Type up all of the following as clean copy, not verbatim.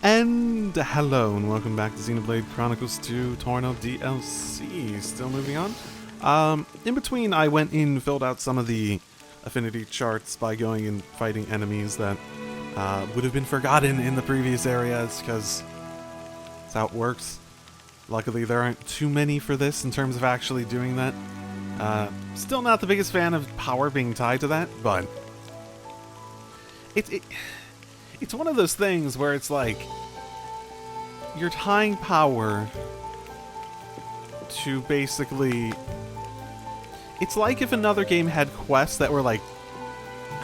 And hello and welcome back to Xenoblade Chronicles 2 TORNA DLC. Still moving on. In between I went in, filled out some of the affinity charts by going and fighting enemies that would have been forgotten in the previous areas, because that's how it works. Luckily there aren't too many for this in terms of actually doing that. Still not the biggest fan of power being tied to that, but it's one of those things where it's like you're tying power to basically... It's like if another game had quests that were like,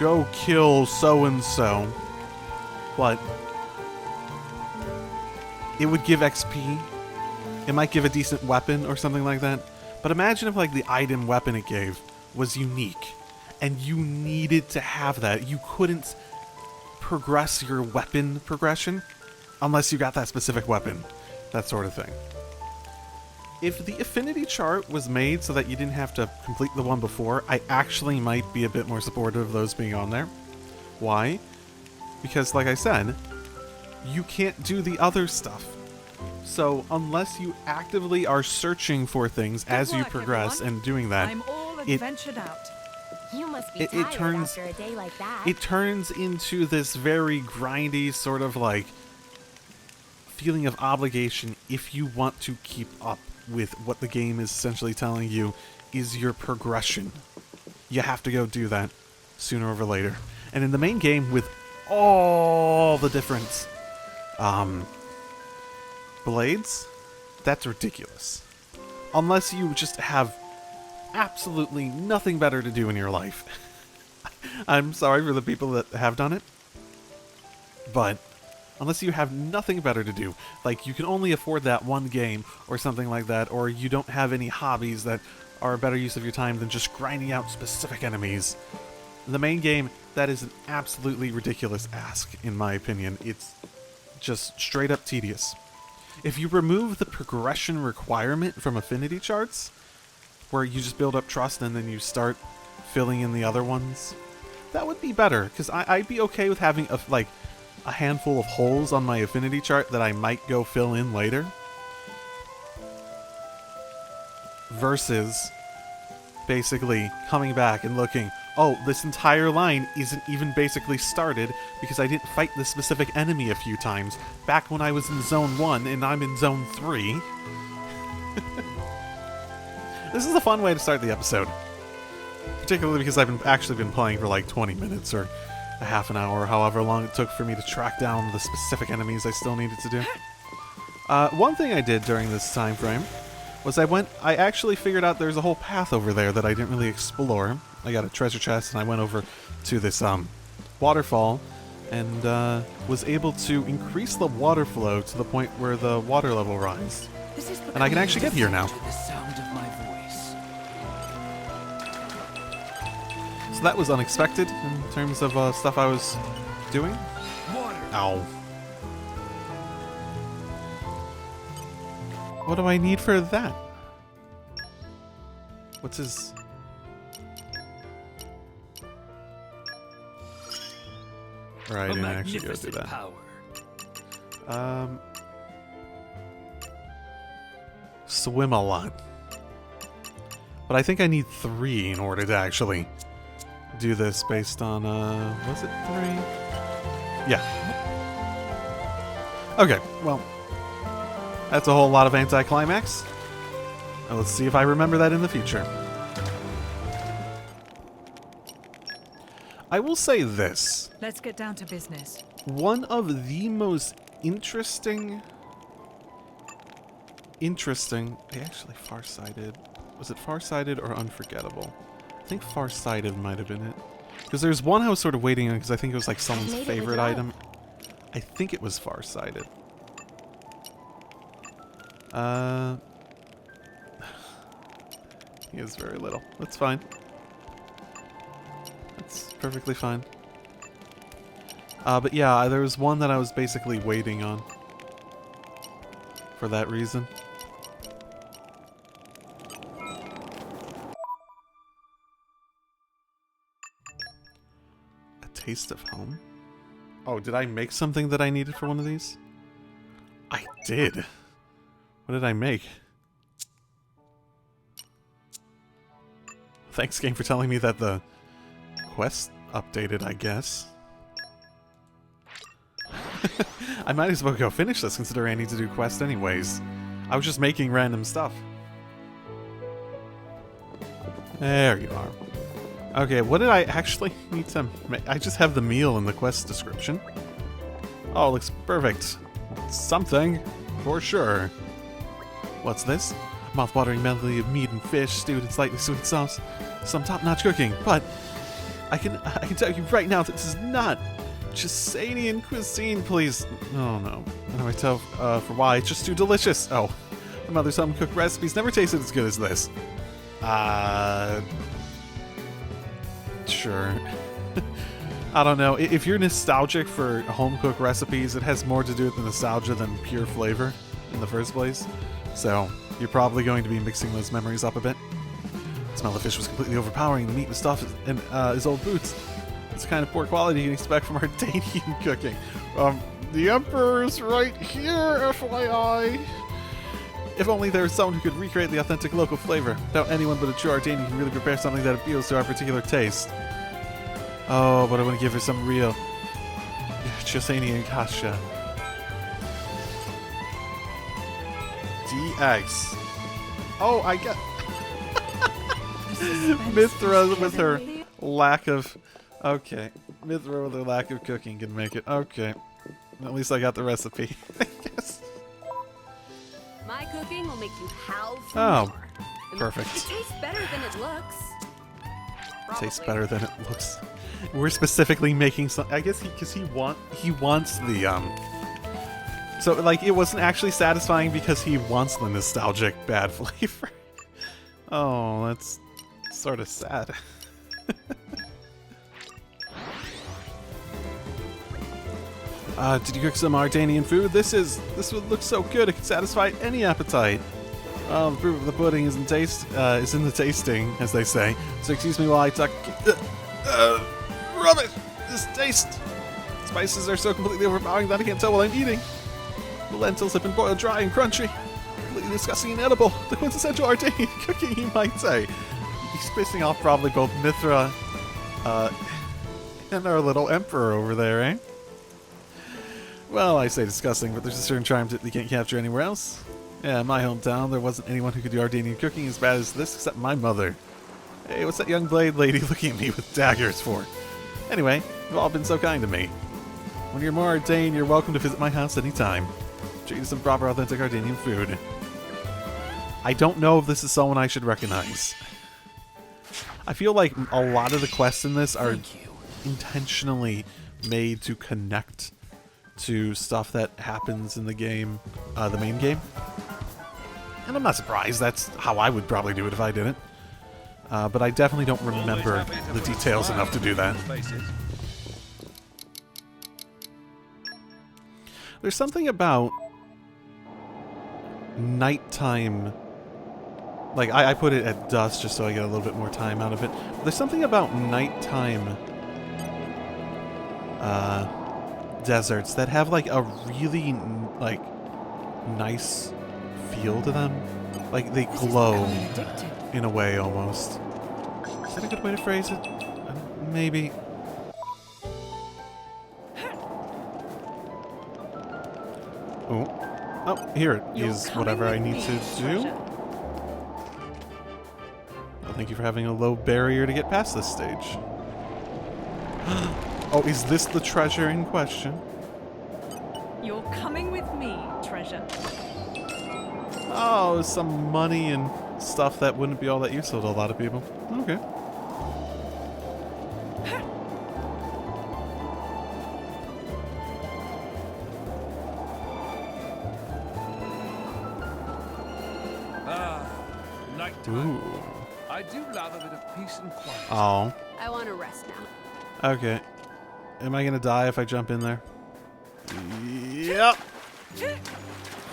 go kill so-and-so, but it would give XP. It might give a decent weapon or something like that. But imagine if like the item weapon it gave was unique, and you needed to have that. You couldn't progress your weapon progression unless you got that specific weapon. That sort of thing. If the affinity chart was made so that you didn't have to complete the one before, I actually might be a bit more supportive of those being on there. Why? Because, like I said, you can't do the other stuff. So, unless you actively are searching for things as you progress and doing that, I'm all adventured out. You must be tired after a day like that. It turns into this very grindy sort of like feeling of obligation if you want to keep up with what the game is essentially telling you is your progression. You have to go do that sooner or later. And in the main game, with all the different blades, that's ridiculous. Unless you just have absolutely nothing better to do in your life. I'm sorry for the people that have done it, but unless you have nothing better to do, like you can only afford that one game or something like that, or you don't have any hobbies that are a better use of your time than just grinding out specific enemies, the main game, that is an absolutely ridiculous ask, in my opinion. It's just straight up tedious. If you remove the progression requirement from affinity charts, where you just build up trust and then you start filling in the other ones, that would be better, because I'd be okay with having a handful of holes on my affinity chart that I might go fill in later, versus basically coming back and looking, oh, this entire line isn't even basically started because I didn't fight this specific enemy a few times back when I was in Zone 1 and I'm in Zone 3. This is a fun way to start the episode. Particularly because I've actually been playing for like 20 minutes or a half an hour, or however long it took for me to track down the specific enemies I still needed to do. One thing I did during this time frame was I actually figured out there's a whole path over there that I didn't really explore. I got a treasure chest and I went over to this waterfall and was able to increase the water flow to the point where the water level rises. And I can actually get here now. The sound of my voice. So that was unexpected in terms of stuff I was doing. Water. Ow. What do I need for that? What's his... Right, I didn't actually go do that. Power. Swim a lot. But I think I need 3 in order to actually do this based on, was it 3? Yeah. Okay, well, that's a whole lot of anticlimax. Now let's see if I remember that in the future. I will say this. Let's get down to business. One of the most interesting, actually Farsighted. Was it Farsighted or Unforgettable? I think Farsighted might have been it. Because there's one I was sort of waiting on because I think it was like someone's favorite item. I think it was Farsighted. He has very little. That's fine. That's perfectly fine. But yeah, there was one that I was basically waiting on. For that reason. A taste of home? Oh, did I make something that I needed for one of these? I did. What did I make? Thanks, game, for telling me that the quest updated, I guess. I might as well go finish this, considering I need to do quest anyways. I was just making random stuff. There you are. Okay, what did I actually need to make? I just have the meal in the quest description. Oh, it looks perfect. Something, for sure. What's this? Mouth-watering medley of meat and fish, stewed in slightly sweet sauce. Some top-notch cooking, but I can tell you right now that this is not Chisanian cuisine, please. Oh no. How do I tell for why? It's just too delicious. Oh, my mother's home-cooked recipes never tasted as good as this. Sure. I don't know. If you're nostalgic for home-cooked recipes, it has more to do with the nostalgia than pure flavor in the first place. So, you're probably going to be mixing those memories up a bit. The smell of fish was completely overpowering. The meat was stuffed in his old boots. It's the kind of poor quality you can expect from Ardanian cooking. The Emperor's right here, FYI. If only there was someone who could recreate the authentic local flavor. Without anyone but a true Ardanian can really prepare something that appeals to our particular taste. Oh, but I want to give her some real Chisanian kasha. DX. Oh, I got Mithra with her lack of... Okay. Mithra with her lack of cooking can make it. Okay. At least I got the recipe. I guess. My cooking will make you howl for Oh, more. perfect. It tastes better than it looks. Tastes Probably. better than it looks. We're specifically making some... I guess he wants the, So, like, it wasn't actually satisfying because he wants the nostalgic bad flavor. Oh, that's sort of sad. Did you cook some Ardanian food? This would look so good. It could satisfy any appetite. The proof of the pudding is in the tasting, as they say. So excuse me while I talk. Rubbish! This taste! Spices are so completely overpowering that I can't tell what I'm eating. The lentils have been boiled dry and crunchy. Completely disgusting and inedible. The quintessential Ardanian cooking, you might say. He's pissing off probably both Mithra and our little emperor over there, eh? Well, I say disgusting, but there's a certain charm that they can't capture anywhere else. Yeah, in my hometown, there wasn't anyone who could do Ardanian cooking as bad as this, except my mother. Hey, what's that young blade lady looking at me with daggers for? Anyway, you've all been so kind to me. When you're more Ardane, you're welcome to visit my house anytime. Treat you to some proper, authentic Ardanian food. I don't know if this is someone I should recognize. I feel like a lot of the quests in this are intentionally made to connect to stuff that happens in the game, the main game. And I'm not surprised, that's how I would probably do it if I didn't. But I definitely don't remember the details enough to do that. There's something about nighttime. Like, I put it at dusk just so I get a little bit more time out of it. But there's something about nighttime deserts that have like a really like nice feel to them. Like they glow in a way almost. Is that a good way to phrase it? Maybe. Oh, here is whatever I need to do. Well, thank you for having a low barrier to get past this stage. Oh, is this the treasure in question? You're coming with me, treasure. Oh, some money and stuff that wouldn't be all that useful to a lot of people. Okay. Nighttime. Ooh. I do love a bit of peace and quiet. Oh. I want to rest now. Okay. Am I gonna die if I jump in there? Yep.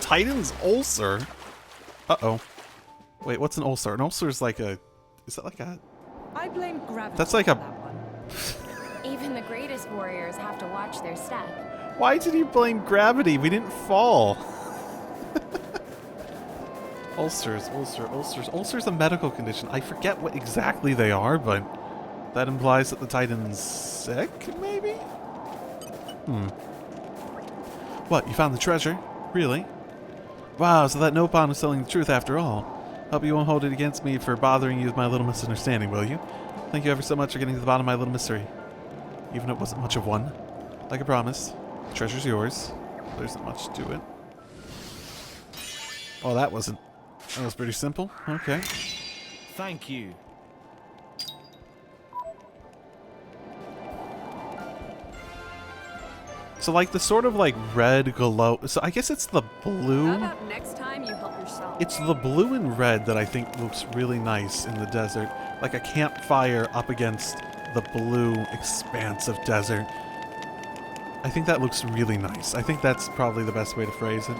Titan's ulcer? Uh-oh. Wait, what's an ulcer? An ulcer is like a... Is that like a... I blame gravity. That's like for a... that one. Even the greatest warriors have to watch their step. Why did you blame gravity? We didn't fall. Ulcers, ulcer's a medical condition. I forget what exactly they are, but that implies that the Titan's sick, maybe? What, you found the treasure? Really? Wow, so that Nopon was telling the truth after all. Hope you won't hold it against me for bothering you with my little misunderstanding, will you? Thank you ever so much for getting to the bottom of my little mystery. Even if it wasn't much of one. Like I promised, the treasure's yours. There isn't much to it. Oh, that was pretty simple. Okay. Thank you. So like the sort of like red glow. So I guess it's the blue. How about next time you help yourself? It's the blue and red that I think looks really nice in the desert. Like a campfire up against the blue expanse of desert. I think that looks really nice. I think that's probably the best way to phrase it.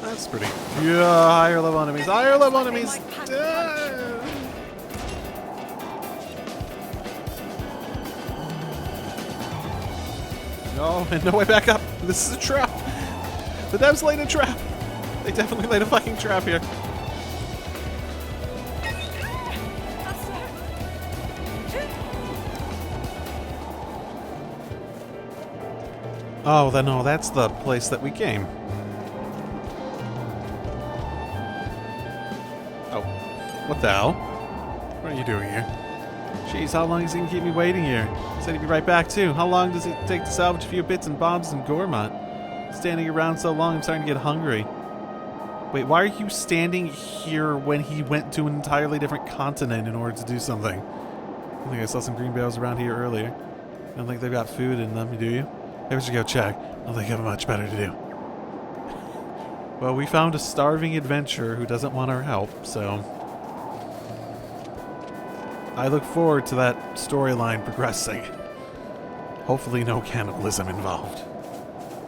That's pretty. Yeah, higher level enemies. Higher level enemies. No, and no way back up. This is a trap. The devs laid a trap. They definitely laid a fucking trap here. Oh, then no, that's the place that we came. Oh, what the hell? What are you doing here? Jeez, how long is he gonna keep me waiting here? Said he'd be right back too. How long does it take to salvage a few bits and bobs and gourmet? Standing around so long, I'm starting to get hungry. Wait, why are you standing here when he went to an entirely different continent in order to do something? I think I saw some green bales around here earlier. I don't think they've got food in them, do you? Maybe we should go check. I don't think I have much better to do. Well, we found a starving adventurer who doesn't want our help, so I look forward to that storyline progressing. Hopefully no cannibalism involved.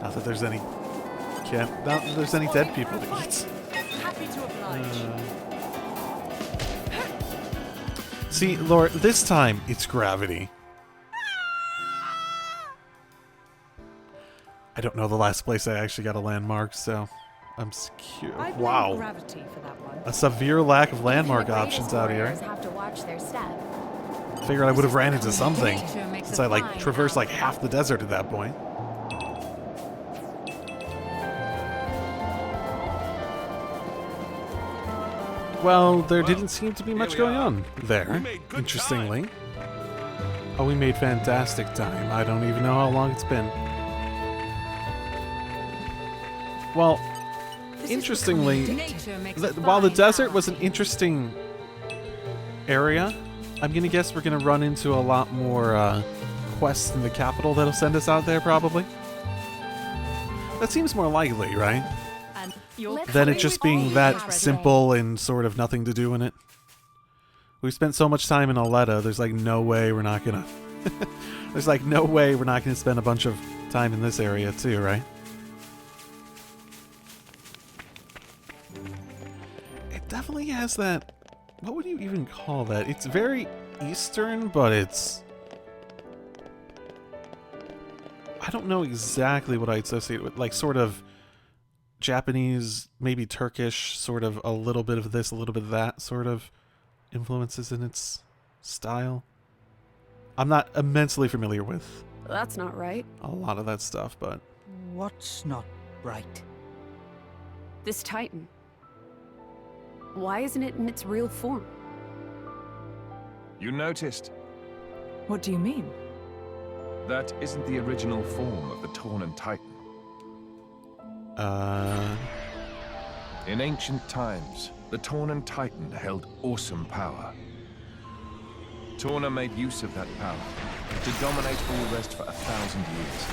Not that there's any dead people to eat. Happy to oblige. See, Lord, this time it's gravity. I don't know the last place I actually got a landmark, so I'm secure. I blame Wow. gravity for that one. A severe lack of landmark Even the greatest options out here. warriors have to watch their step. Figured I would have ran into something Nature makes since a I like fine traversed like ally. half the desert at that point. Well, there didn't seem to be much going on there, interestingly. Oh, we made fantastic time. I don't even know how long it's been. Well, interestingly, while the desert was an interesting area, I'm gonna guess we're gonna run into a lot more quests in the capital that'll send us out there, probably. That seems more likely, right? And you're Let's Than it hurry just with all being we that have today. simple and sort of nothing to do in it. We've spent so much time in Aletta, there's like no way we're not gonna... there's like no way we're not gonna spend a bunch of time in this area too, right? It definitely has that... What would you even call that? It's very Eastern, but it's... I don't know exactly what I associate with. Like, sort of Japanese, maybe Turkish, sort of a little bit of this, a little bit of that sort of influences in its style. I'm not immensely familiar with That's not right. a lot of that stuff, but... What's not right? This Titan. Why isn't it in its real form? You noticed? What do you mean? That isn't the original form of the Tornan Titan. In ancient times, the Tornan Titan held awesome power. Torna made use of that power to dominate all rest for 1,000 years.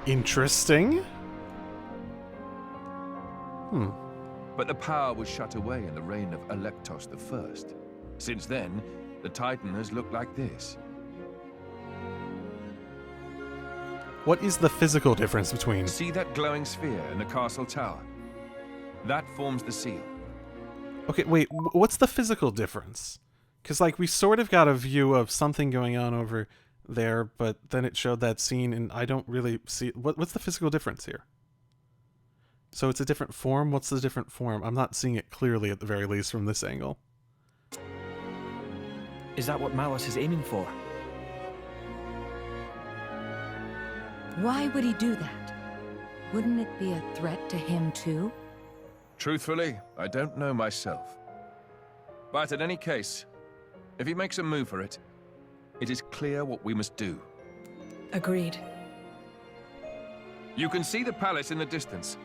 Interesting. but the power was shut away in the reign of Electos I. Since then, the Titan has looked like this. What is the physical difference between... See that glowing sphere in the castle tower? That forms the seal. Okay, wait, what's the physical difference? Because, like, we sort of got a view of something going on over there, but then it showed that scene, and I don't really see... What's the physical difference here? So it's a different form? What's the different form? I'm not seeing it clearly, at the very least, from this angle. Is that what Malus is aiming for? Why would he do that? Wouldn't it be a threat to him too? Truthfully, I don't know myself. But in any case, if he makes a move for it, it is clear what we must do. Agreed. You can see the palace in the distance.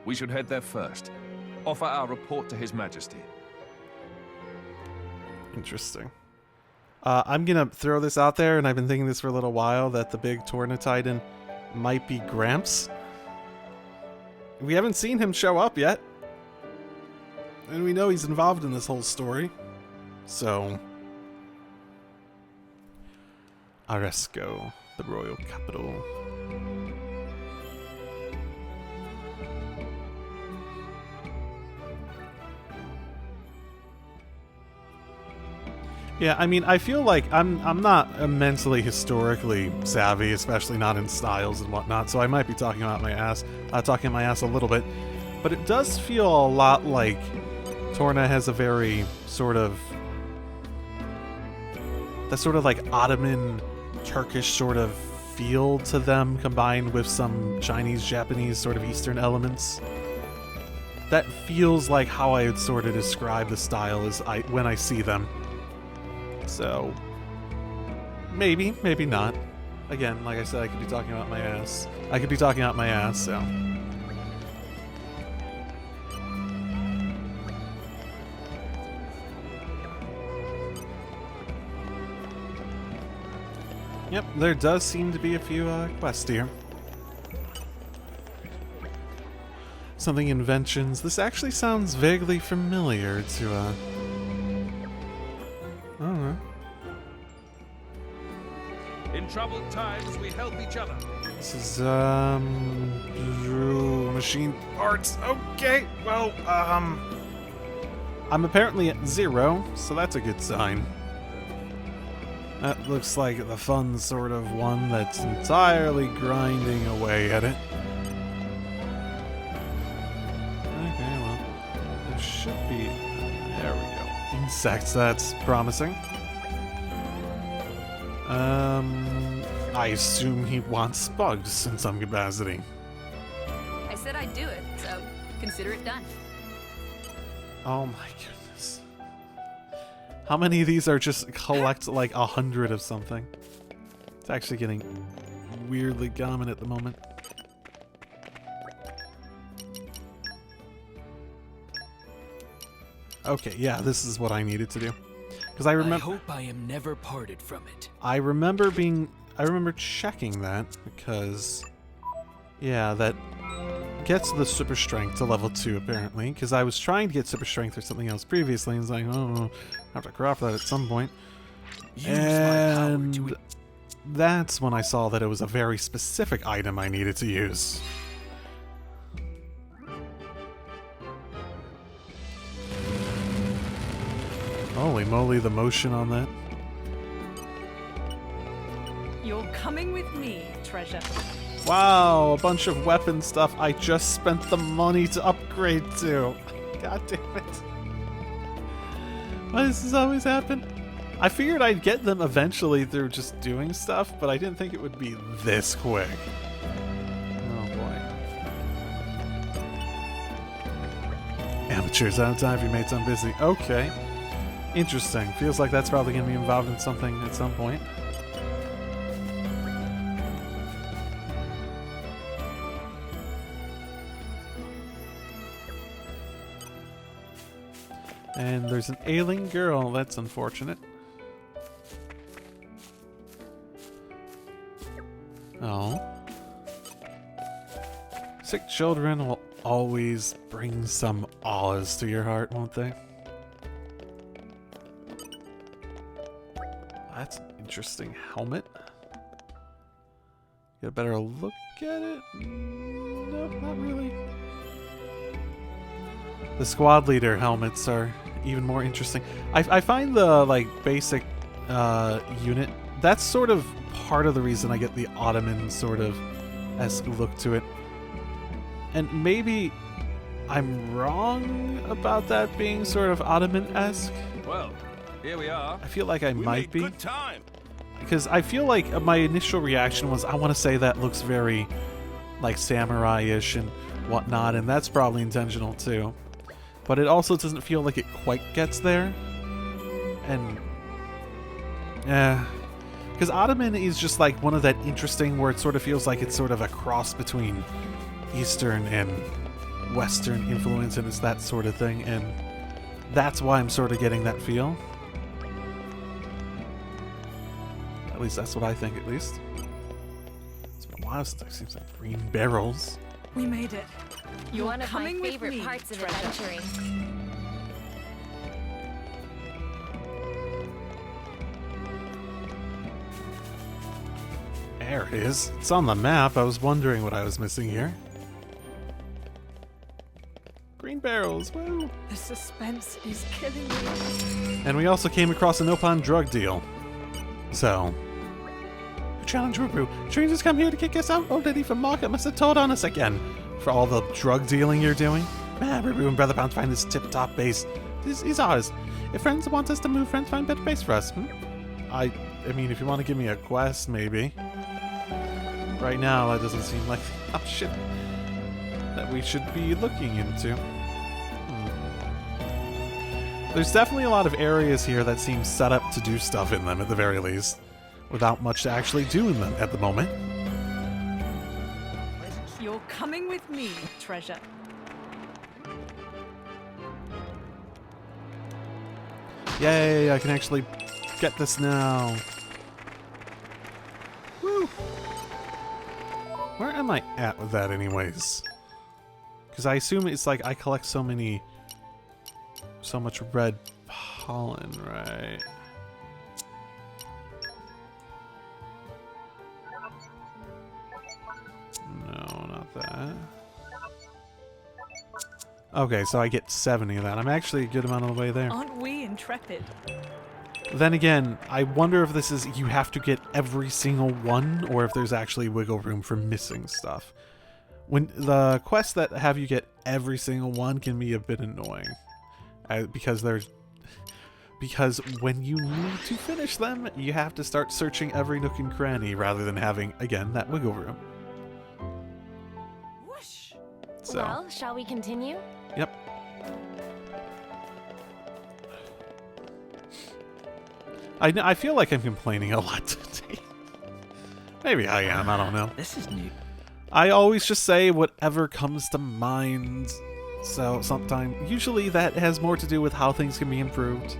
We should head there first. Offer our report to His Majesty. Interesting. I'm gonna throw this out there, and I've been thinking this for a little while, that the big Torna Titan might be Gramps. We haven't seen him show up yet. And we know he's involved in this whole story. So... Aresco, the royal capital. Yeah, I mean, I feel like I'm not immensely historically savvy, especially not in styles and whatnot, so I might be talking about my ass, a little bit. But it does feel a lot like Torna has a very sort of... that sort of like Ottoman, Turkish sort of feel to them, combined with some Chinese, Japanese sort of Eastern elements. That feels like how I would sort of describe the style when I see them. So, maybe, maybe not. Again, like I said, I could be talking about my ass. So. Yep, there does seem to be a few quests here. Something inventions. This actually sounds vaguely familiar to, I don't know. In troubled times, we help each other. This is, machine parts. Okay, well, I'm apparently at 0, so that's a good sign. That looks like the fun sort of one that's entirely grinding away at it. Okay, well, there should be... There we go. Insects, that's promising. I assume he wants bugs in some capacity. I said I'd do it, so consider it done. Oh my goodness. How many of these are just collect like 100 of something? It's actually getting weirdly common at the moment. Okay, yeah, this is what I needed to do. Because I remember... I hope I am never parted from it. I remember checking that, because... Yeah, that gets the super strength to level 2, apparently. Because I was trying to get super strength or something else previously, and it's like, oh, I have to craft that at some point. And that's when I saw that it was a very specific item I needed to use. Holy moly, the motion on that. You're coming with me, treasure. Wow, a bunch of weapon stuff I just spent the money to upgrade to. God damn it. Why does this always happen? I figured I'd get them eventually through just doing stuff, but I didn't think it would be this quick. Oh boy. Amateurs, out of time for your mates, I'm busy. Okay. Interesting. Feels like that's probably going to be involved in something at some point. And there's an ailing girl. That's unfortunate. Oh. Sick children will always bring some awes to your heart, won't they? That's an interesting helmet. Get a better look at it? No, not really. The squad leader helmets are even more interesting. I find the like basic unit, that's sort of part of the reason I get the Ottoman sort of esque look to it. And maybe I'm wrong about that being sort of Ottoman-esque. Well, here we are. I feel like I might be. Good time. Because I feel like my initial reaction was, I want to say that looks very like samurai-ish and whatnot, and that's probably intentional too. But it also doesn't feel like it quite gets there. And yeah, because Ottoman is just like one of that interesting where it sort of feels like it's sort of a cross between Eastern and Western influence, and it's that sort of thing, and that's why I'm sort of getting that feel. At least that's what I think, at least. It's been a while since I've seen some green barrels. We made it. You're One of my coming with favorite me, parts of treasure. adventuring. There it is. It's on the map. I was wondering what I was missing here. Green barrels, woo! The suspense is killing me. And we also came across an Opon drug deal. So, challenge Rubu. Strangers come here to kick us out. Oh, Lady from Market must have told on us again. For all the drug dealing you're doing. Man, Rubu and Brother Bound find this tip-top base. This is ours. If friends want us to move, friends find better base for us. I mean, if you want to give me a quest, maybe. Right now, that doesn't seem like option that we should be looking into. There's definitely a lot of areas here that seem set up to do stuff in them, at the very least, without much to actually do in them at the moment. You're coming with me, treasure. Yay, I can actually get this now. Woo! Where am I at with that anyways? Because I assume it's like I collect so much red pollen, right? No, not that. Okay, so I get 70 of that. I'm actually a good amount of the way there. Aren't we intrepid? Then again, I wonder if this is you have to get every single one, or if there's actually wiggle room for missing stuff. When the quests that have you get every single one can be a bit annoying, because when you need to finish them, you have to start searching every nook and cranny rather than having, again, that wiggle room. Whoosh! So, Well, shall we continue? yep. I feel like I'm complaining a lot today. Maybe I am, I don't know. This is new. I always just say whatever comes to mind. So sometimes, usually that has more to do with how things can be improved.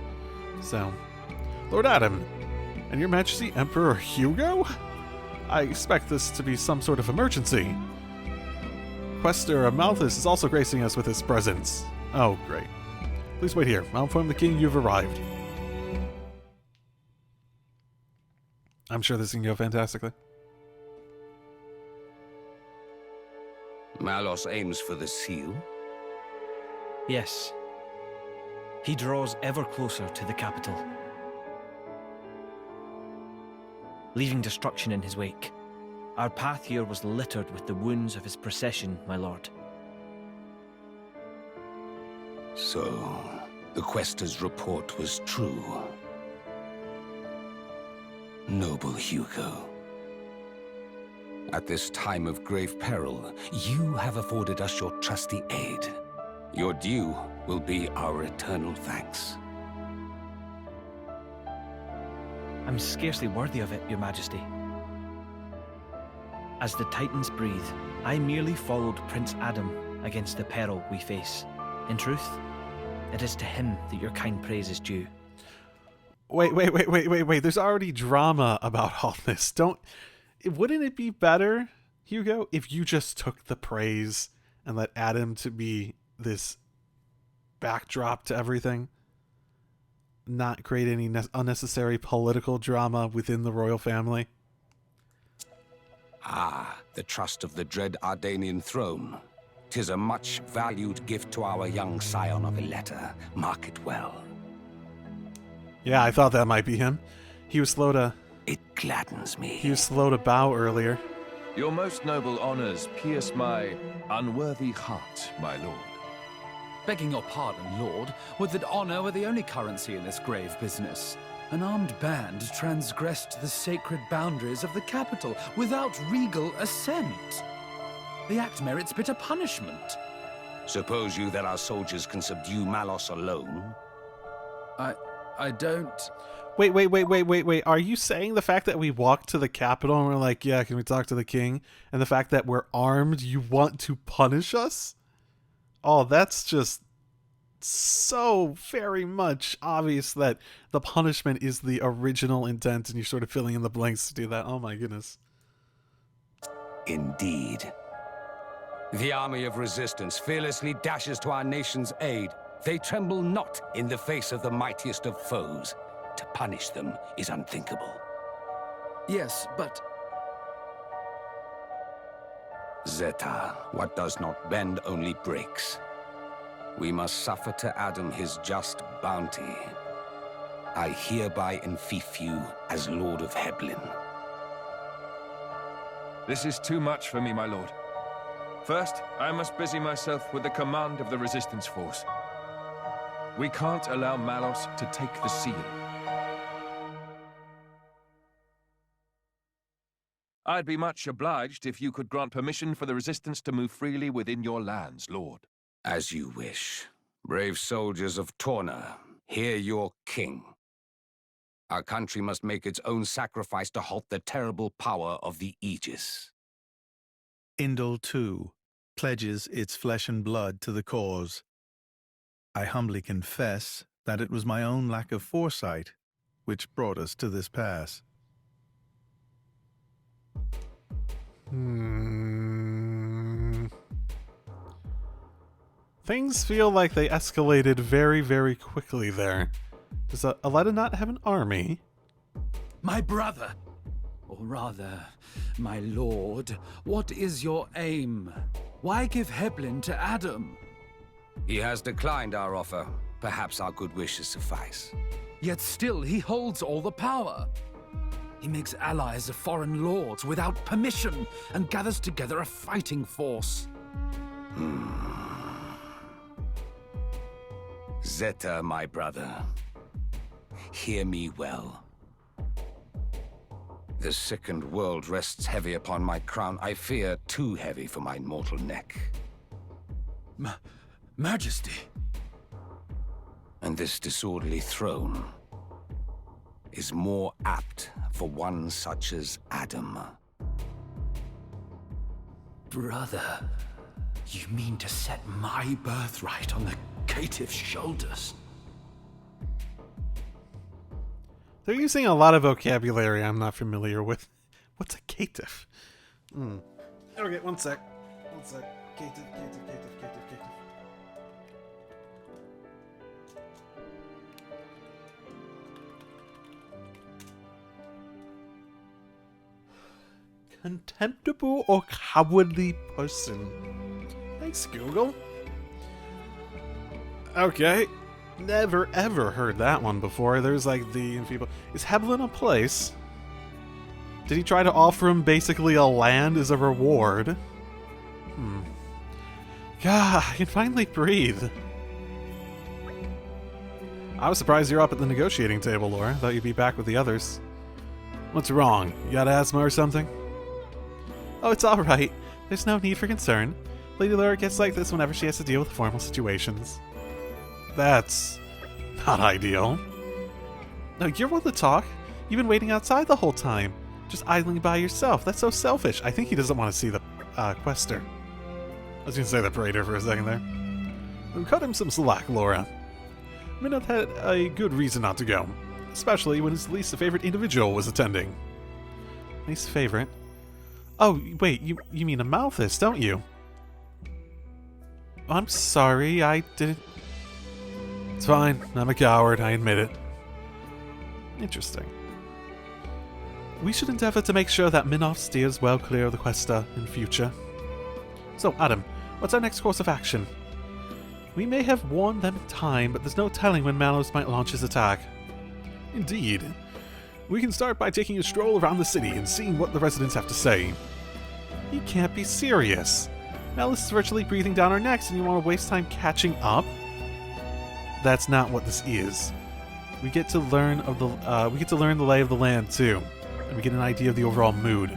So, Lord Adam, and Your Majesty Emperor Hugo? I expect this to be some sort of emergency. Quester Malthus is also gracing us with his presence. Oh, great. Please wait here. I'll inform the king you've arrived. I'm sure this can go fantastically. Malos aims for the seal? Yes. He draws ever closer to the capital, leaving destruction in his wake. Our path here was littered with the wounds of his procession, my lord. So, the Quester's report was true. Noble Hugo. At this time of grave peril, you have afforded us your trusty aid. Your due will be our eternal thanks. I'm scarcely worthy of it, Your Majesty. As the Titans breathe, I merely followed Prince Adam against the peril we face. In truth, it is to him that your kind praise is due. Wait. There's already drama about all this. Wouldn't it be better, Hugo, if you just took the praise and let Adam to be this backdrop to everything. Not create any unnecessary political drama within the royal family. Ah, the trust of the dread Ardanian throne. 'Tis a much valued gift to our young scion of Ileta. Mark it well. Yeah, I thought that might be him. He was slow to... It gladdens me. He was slow to bow earlier. Your most noble honors pierce my unworthy heart, my lord. Begging your pardon, Lord, would that honor were the only currency in this grave business. An armed band transgressed the sacred boundaries of the capital without regal assent. The act merits bitter punishment. Suppose you that our soldiers can subdue Malos alone? I don't... Wait. Are you saying the fact that we walked to the capital and we're like, yeah, can we talk to the king? And the fact that we're armed, you want to punish us? Oh, that's just so very much obvious that the punishment is the original intent and you're sort of filling in the blanks to do that. Oh my goodness. Indeed. The army of resistance fearlessly dashes to our nation's aid. They tremble not in the face of the mightiest of foes. To punish them is unthinkable. Yes, but... Zeta, what does not bend only breaks. We must suffer to Adam his just bounty. I hereby enfief you as Lord of Heblin. This is too much for me, my lord. First, I must busy myself with the command of the resistance force. We can't allow Malos to take the seal. I'd be much obliged if you could grant permission for the resistance to move freely within your lands, Lord. As you wish. Brave soldiers of Torna, hear your king. Our country must make its own sacrifice to halt the terrible power of the Aegis. Indol, too, pledges its flesh and blood to the cause. I humbly confess that it was my own lack of foresight which brought us to this pass. Things feel like they escalated very, very quickly there. Does Ileta not have an army? My brother, or rather, my lord, what is your aim? Why give Heblin to Adam? He has declined our offer. Perhaps our good wishes suffice. Yet still he holds all the power. He makes allies of foreign lords without permission and gathers together a fighting force. Zeta, my brother, hear me well. The sickened world rests heavy upon my crown. I fear too heavy for my mortal neck. Majesty. And this disorderly throne is more apt for one such as Adam. Brother, you mean to set my birthright on the caitiff's shoulders? They're using a lot of vocabulary I'm not familiar with. What's a caitiff? Okay, one sec. Caitiff. Contemptible or cowardly person. Thanks, Google. Okay. Never ever heard that one before. There's like the enfeebled. Is Heblin a place? Did he try to offer him basically a land as a reward? God, I can finally breathe. I was surprised you're up at the negotiating table, Laura. Thought you'd be back with the others. What's wrong? You got asthma or something? Oh, it's alright. There's no need for concern. Lady Laura gets like this whenever she has to deal with formal situations. That's not ideal. No, you're one to talk. You've been waiting outside the whole time. Just idling by yourself. That's so selfish. I think he doesn't want to see the quester. I was going to say the praetor for a second there. Cut him some slack, Laura. May not have had a good reason not to go. Especially when his least favorite individual was attending. Least favorite? Oh, wait, you mean a Malthus, don't you? I'm sorry, I didn't... It's fine. I'm a coward, I admit it. Interesting. We should endeavor to make sure that Minoff steers well clear of the Questa in future. So, Adam, what's our next course of action? We may have warned them in time, but there's no telling when Malos might launch his attack. Indeed. We can start by taking a stroll around the city and seeing what the residents have to say. You can't be serious. Malus is virtually breathing down our necks, and you want to waste time catching up? That's not what this is. We get to learn the lay of the land too, and we get an idea of the overall mood.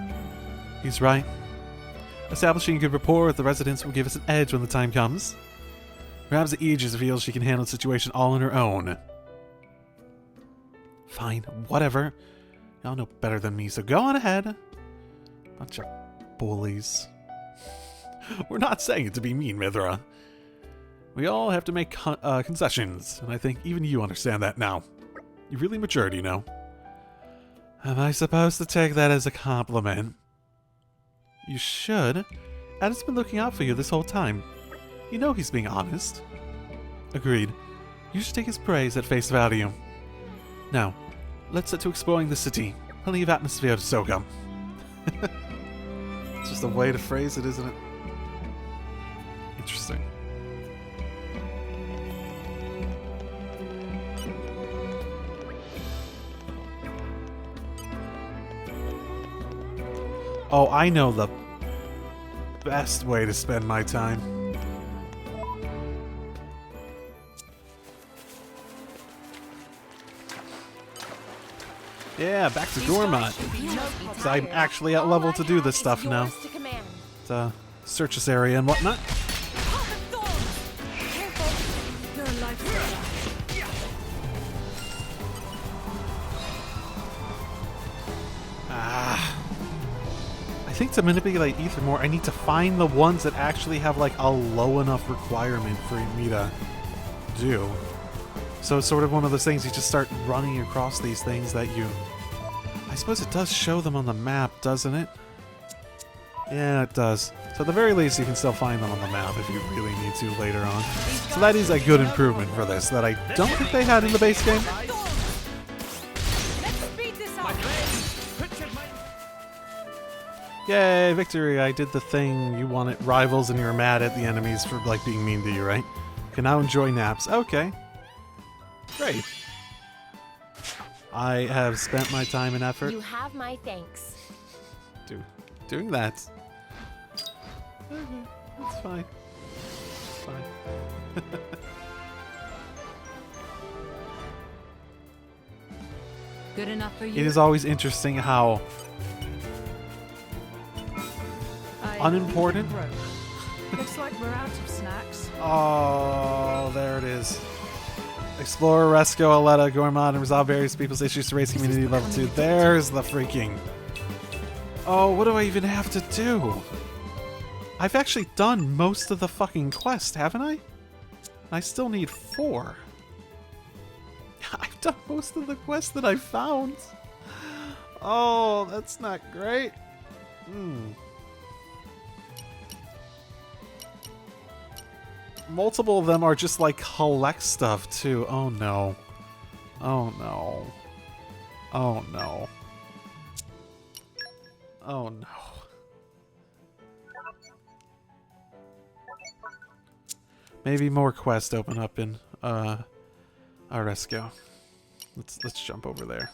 He's right. Establishing a good rapport with the residents will give us an edge when the time comes. Perhaps Aegis feels she can handle the situation all on her own. Fine, whatever. Y'all know better than me, so go on ahead. Bunch of bullies. We're not saying it to be mean, Mithra. We all have to make concessions, and I think even you understand that now. You really matured, you know. Am I supposed to take that as a compliment? You should. Adam's been looking out for you this whole time. You know he's being honest. Agreed. You should take his praise at face value. Now, let's get to exploring the city. Plenty of atmosphere to soak up. It's just a way to phrase it, isn't it? Interesting. Oh, I know the best way to spend my time. Yeah, back to Gormott. Because I'm actually at level to do this stuff now. To search this area and whatnot. I think to manipulate Ether more, I need to find the ones that actually have like a low enough requirement for me to do. So it's sort of one of those things, you just start running across these things that you... I suppose it does show them on the map, doesn't it? Yeah, it does. So at the very least, you can still find them on the map if you really need to later on. So that is a good improvement for this that I don't think they had in the base game. Yay, victory! I did the thing you wanted, rivals, and you're mad at the enemies for like being mean to you, right? You can now enjoy naps. Okay. Great. I have spent my time and effort. You have my thanks. Doing that. Okay, that's fine. It's fine. Good enough for you. It is always interesting how unimportant. Looks like we're out of snacks. Oh, there it is. Explore, Resco, Aletta, Gormod, and resolve various people's issues to raise community level 2. There's the freaking... Oh, what do I even have to do? I've actually done most of the fucking quest, haven't I? I still need 4. I've done most of the quests that I found. Oh, that's not great. Multiple of them are just like collect stuff too. Oh no. Oh no. Oh no. Oh no. Maybe more quests open up in Aresco. Let's jump over there.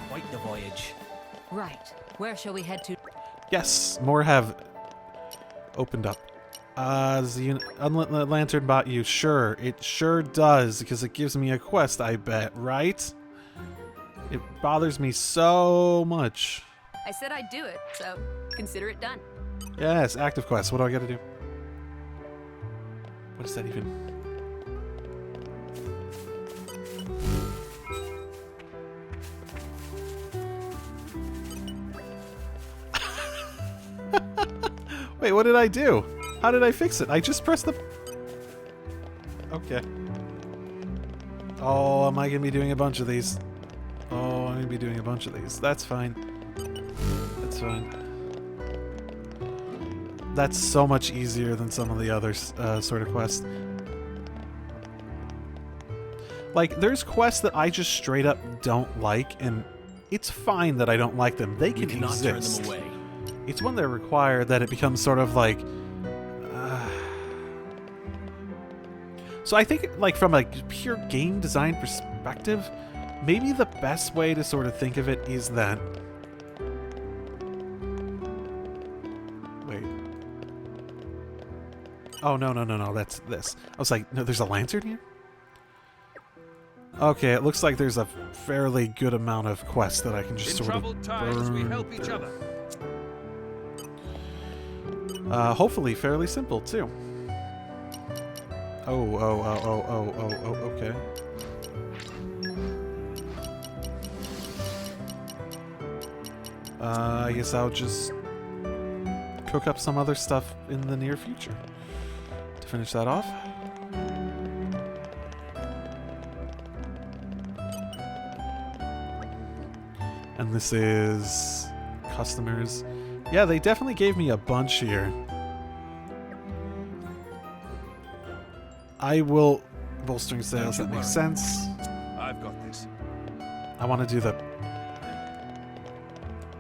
Quite the voyage. Right. Where shall we head to? Yes, more have opened up. Does the Unlit Lantern bot you? Sure, it sure does, because it gives me a quest, I bet, right? It bothers me so much. I said I'd do it, so consider it done. Yes, active quest. What do I gotta do? What is that even? Wait, what did I do? How did I fix it? I just pressed the... Okay. Oh, am I going to be doing a bunch of these? Oh, I'm going to be doing a bunch of these. That's fine. That's fine. That's so much easier than some of the other sort of quests. Like, there's quests that I just straight up don't like, and it's fine that I don't like them. They can exist. Turn them away. It's when they're required that it becomes sort of like... So I think, like, from a pure game design perspective, maybe the best way to sort of think of it is that... Wait. Oh, no, that's this. I was like, no, there's a lantern here? Okay, it looks like there's a fairly good amount of quests that I can just sort of burn. We help each other. Hopefully fairly simple, too. Oh, okay. I guess I'll just cook up some other stuff in the near future to finish that off. And this is customers. Yeah, they definitely gave me a bunch here. I will bolstering sales. That makes sense. I've got this. I want to do the.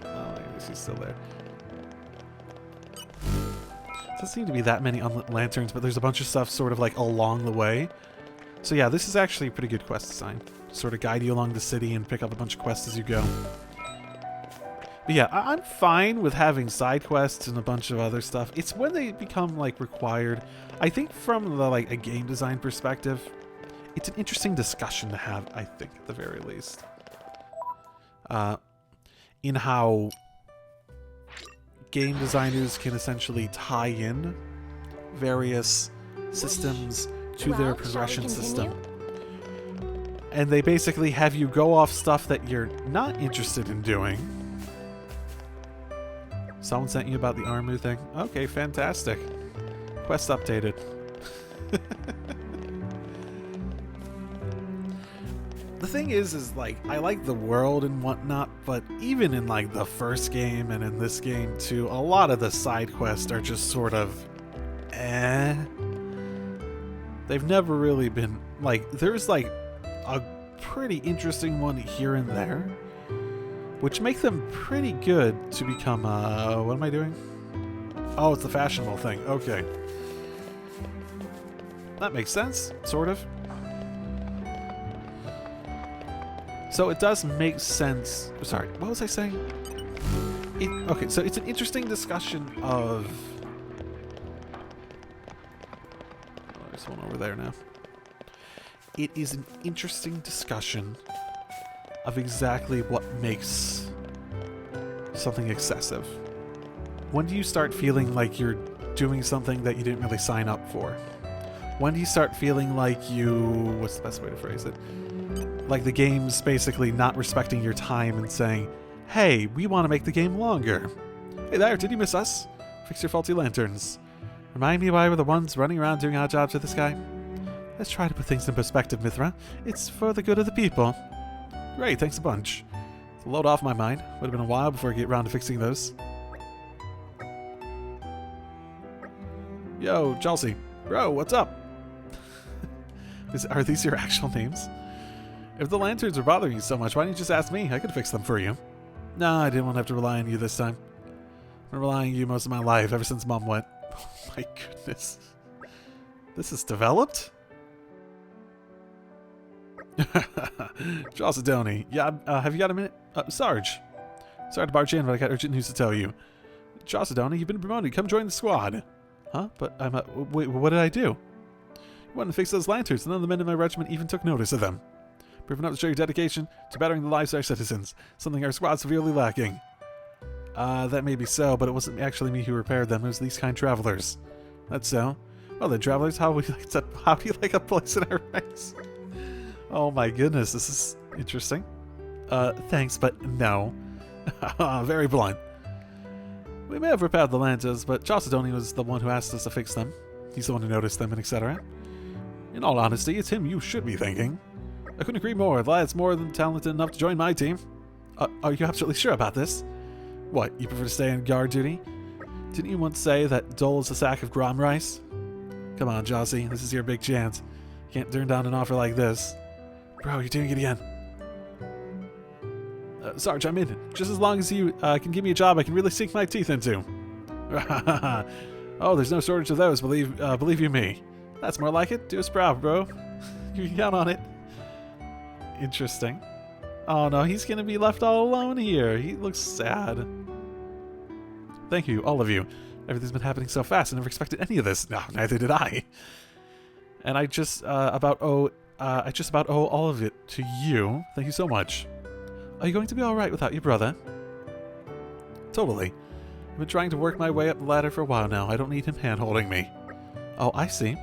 Oh, I guess he's still there. Doesn't seem to be that many unlit lanterns, but there's a bunch of stuff sort of like along the way. So yeah, this is actually a pretty good quest design. Sort of guide you along the city and pick up a bunch of quests as you go. But yeah, I'm fine with having side quests and a bunch of other stuff. It's when they become like required. I think from the like a game design perspective, it's an interesting discussion to have, I think, at the very least. In how game designers can essentially tie in various systems to their progression system. And they basically have you go off stuff that you're not interested in doing. Someone sent you about the armu thing? Okay, fantastic. Quest updated. The thing is like, I like the world and whatnot, but even in like the first game and in this game too, a lot of the side quests are just sort of They've never really been, like, there's like a pretty interesting one here and there, which make them pretty good to become, what am I doing? Oh, it's the fashionable thing. Okay. That makes sense, sort of. So it does make sense. Sorry, what was I saying? Okay, so it's an interesting discussion of... Oh, there's one over there now. It is an interesting discussion of exactly what makes something excessive. When do you start feeling like you're doing something that you didn't really sign up for? When do you start feeling like you... What's the best way to phrase it? Like the game's basically not respecting your time and saying, hey, we want to make the game longer. Hey there, did you miss us? Fix your faulty lanterns. Remind me why we're the ones running around doing odd jobs with this guy? Let's try to put things in perspective, Mithra. It's for the good of the people. Great, thanks a bunch. It's a load off my mind. Would have been a while before I get around to fixing those. Yo, Chelsea. Bro, what's up? Are these your actual names? If the lanterns are bothering you so much, why didn't you just ask me? I could fix them for you. Nah, I didn't want to have to rely on you this time. I've been relying on you most of my life, ever since Mom went. Oh my goodness. This is developed? Josadoni. Yeah, have you got a minute? Sarge. Sorry to barge in, but I got urgent news to tell you. Josadoni, you've been promoted. Come join the squad. Huh? But I'm wait, what did I do? You wanted to fix those lanterns, and none of the men in my regiment even took notice of them. Proving up to show your dedication to bettering the lives of our citizens, something our squad's severely lacking. That may be so, but it wasn't actually me who repaired them. It was these kind travelers. That's so. Well then, travelers, how do you like a place in our ranks? Oh my goodness, this is interesting. Thanks, but no. Very blunt. We may have repaired the lanterns, but Josadoni was the one who asked us to fix them. He's the one who noticed them, and etc. In all honesty, it's him you should be thanking. I couldn't agree more. The lad's more than talented enough to join my team. Are you absolutely sure about this? What, you prefer to stay on guard duty? Didn't you once say that dull is a sack of gram rice? Come on, Jossie, this is your big chance. You can't turn down an offer like this. Bro, you're doing it again. Sarge, I'm in. Just as long as you can give me a job I can really sink my teeth into. Oh, there's no shortage of those, believe you me. That's more like it. Do us proud, bro. You can count on it. Interesting. Oh no, he's gonna be left all alone here. He looks sad. Thank you, all of you. Everything's been happening so fast. I never expected any of this. No, neither did I. And I just about owe all of it to you. Thank you so much. Are you going to be all right without your brother? Totally. I've been trying to work my way up the ladder for a while now. I don't need him hand-holding me. Oh, I see.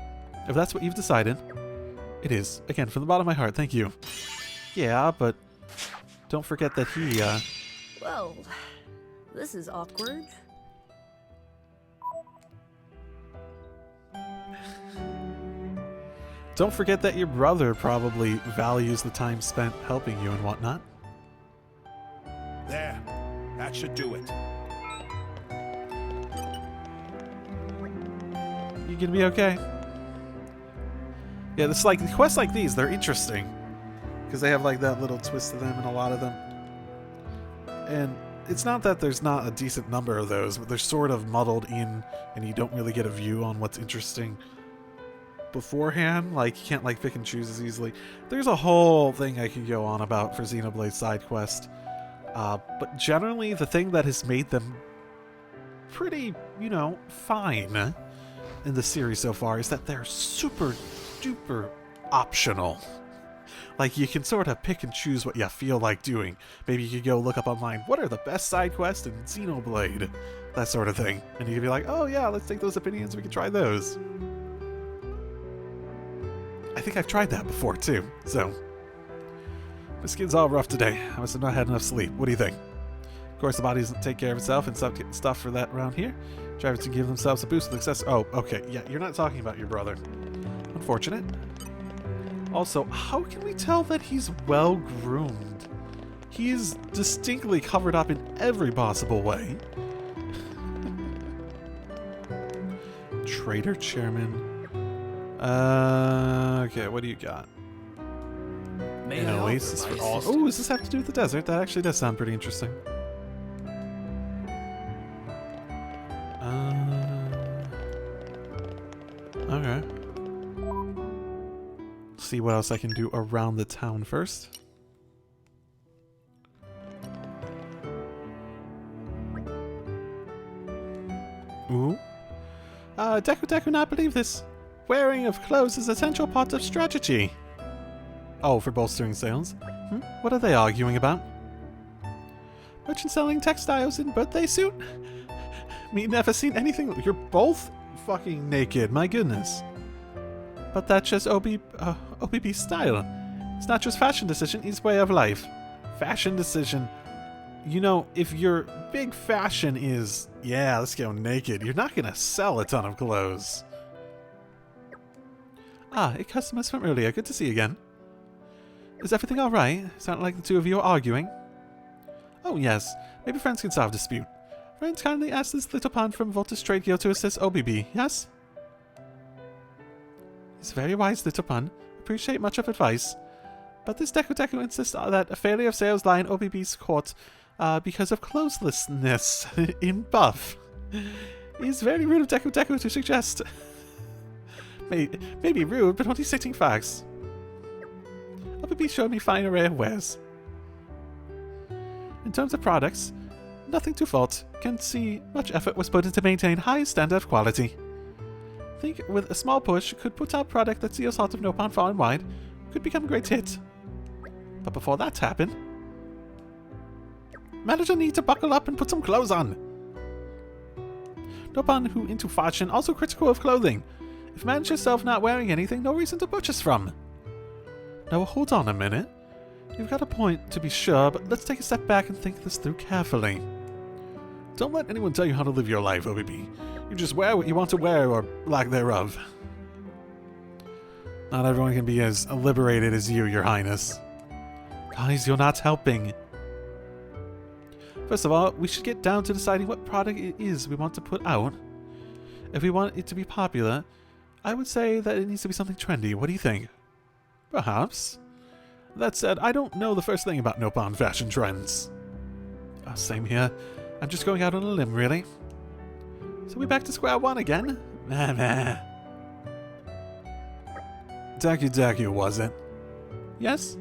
If that's what you've decided, it is. Again, from the bottom of my heart, thank you. Yeah, but don't forget that he, Whoa. This is awkward. Don't forget that your brother probably values the time spent helping you and whatnot. There. That should do it. You gonna be okay? Yeah, this like quests like these, they're interesting. Because they have like that little twist to them in a lot of them. And it's not that there's not a decent number of those, but they're sort of muddled in and you don't really get a view on what's interesting beforehand. Like, you can't like pick and choose as easily. There's a whole thing I could go on about for Xenoblade side quest. But generally, the thing that has made them pretty, fine in the series so far is that they're super duper optional. Like, you can sort of pick and choose what you feel like doing. Maybe you could go look up online, what are the best side quests in Xenoblade? That sort of thing. And you could be like, oh yeah, let's take those opinions, we can try those. I think I've tried that before too, so. My skin's all rough today. I must have not had enough sleep. What do you think? Of course, the body doesn't take care of itself and stop getting stuff for that around here. Drivers to give themselves a boost with access. Oh, okay. Yeah, you're not talking about your brother. Unfortunate. Also, how can we tell that he's well groomed? He's distinctly covered up in every possible way. Trader chairman. Okay, what do you got? An oasis for all. Oh, does this have to do with the desert? That actually does sound pretty interesting. Okay. See what else I can do around the town first. Ooh. Deku not believe this. Wearing of clothes is an essential part of strategy. Oh, for bolstering sales? What are they arguing about? Merchant selling textiles in birthday suit? Me never seen anything. You're both fucking naked, my goodness. But that's just OBB style. It's not just fashion decision, it's way of life. Fashion decision. You know, if your big fashion is, yeah, let's go naked, you're not gonna sell a ton of clothes. Ah, a customer's from earlier. Good to see you again. Is everything alright? Sounded like the two of you are arguing. Oh yes, maybe friends can solve dispute. Friends kindly asked this little pond from Voltus Trade Guild to assist OBB, yes? He's a very wise little pun. Appreciate much of advice. But this Deku insists that a failure of sales lie in OBB's court because of closelessness in buff. It's very rude of Deku to suggest. Maybe rude, but only stating facts. OBB showed me fine array of wares. In terms of products, nothing to fault. Can see much effort was put into maintain high standard of quality. Think with a small push could put out product that seals heart of Nopon far and wide, could become a great hit. But before that's happened, manager needs to buckle up and put some clothes on. Nopon who into fashion also critical of clothing. If manager self not wearing anything, no reason to purchase from. Now hold on a minute. You've got a point to be sure, but let's take a step back and think this through carefully. Don't let anyone tell you how to live your life, OBB. You just wear what you want to wear, or lack thereof. Not everyone can be as liberated as you, Your Highness. Guys, you're not helping. First of all, we should get down to deciding what product it is we want to put out. If we want it to be popular, I would say that it needs to be something trendy. What do you think? Perhaps. That said, I don't know the first thing about Nopon fashion trends. Same here. I'm just going out on a limb, really. So we back to square one again? Meh. Daku, was it? Yes?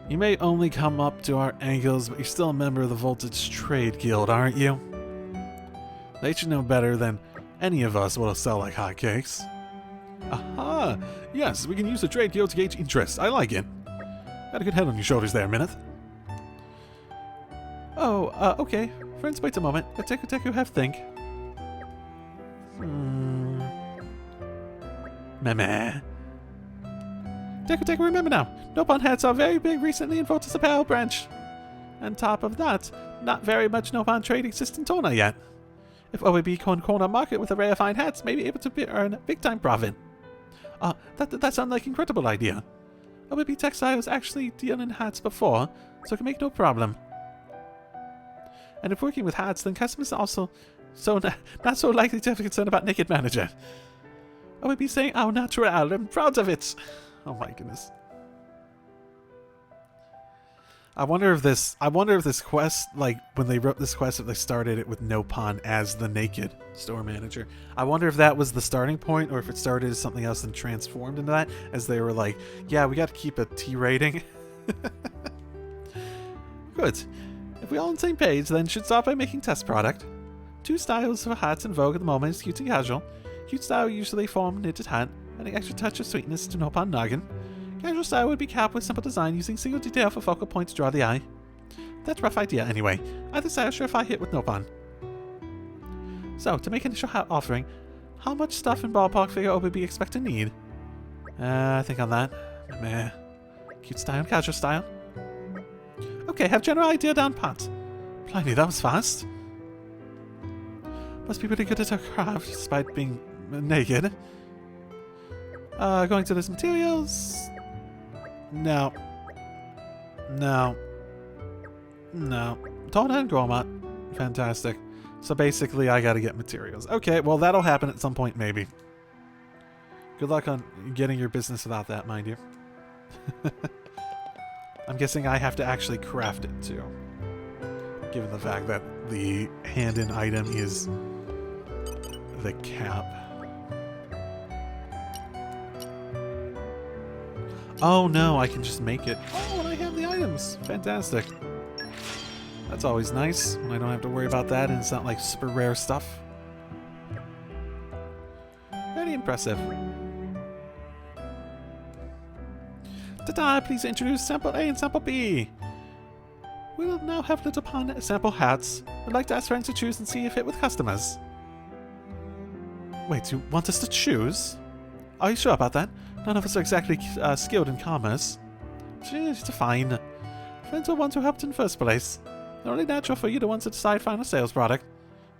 You may only come up to our ankles, but you're still a member of the Voltage Trade Guild, aren't you? They should know better than any of us what'll sell like hotcakes. Aha! Yes, we can use the Trade Guild to gauge interest. I like it. Got a good head on your shoulders there, Minith. Oh, okay. Friends, wait a moment. Let Teku have think. Meh. Teku, remember now. Nopon hats are very big recently in Voltus Apparel branch. On top of that, not very much Nopon trade exists in Torna yet. If OAB can corner market with array of fine hats, may be able to earn big time profit. That sounds like an incredible idea. OAB Textiles actually deal in hats before, so it can make no problem. And if working with hats, then customers are also not so likely to have a concern about naked manager. OAB saying au natural, I'm proud of it. Oh my goodness. I wonder if this quest, like when they wrote this quest, if they started it with Nopon as the naked store manager. I wonder if that was the starting point, or if it started as something else and transformed into that, as they were like, yeah, we got to keep a T rating. Good. If we're all on the same page, then should start by making test product. 2 styles of hats in vogue at the moment is cute and casual. Cute style usually form knitted hat, adding extra touch of sweetness to Nopon noggin. Casual style would be capped with simple design using single detail for focal point to draw the eye. That's a rough idea anyway. Either style surefire hit with Nopon. So, to make an initial hat offering, how much stuff in ballpark figure OBB expect to need? I think on that. Meh. Cute style and casual style. Okay, have general idea down pat. Blimey, that was fast. Must be pretty good at her craft, despite being naked. Going to those materials. No. Tornan and Gormat. Fantastic. So basically, I gotta get materials. Okay, well, that'll happen at some point, maybe. Good luck on getting your business without that, mind you. I'm guessing I have to actually craft it, too. Given the fact that the hand-in item is the cap. Oh no, I can just make it. Oh, and I have the items. Fantastic. That's always nice when I don't have to worry about that and it's not like super rare stuff. Very impressive. Ta-da! Please introduce Sample A and Sample B. We'll now have little pun sample hats. I'd like to ask friends to choose and see if it with customers. Wait, you want us to choose? Are you sure about that? None of us are exactly skilled in commerce. It's fine. Friends are the ones who helped in the first place. They're only natural for you to want to decide final sales product.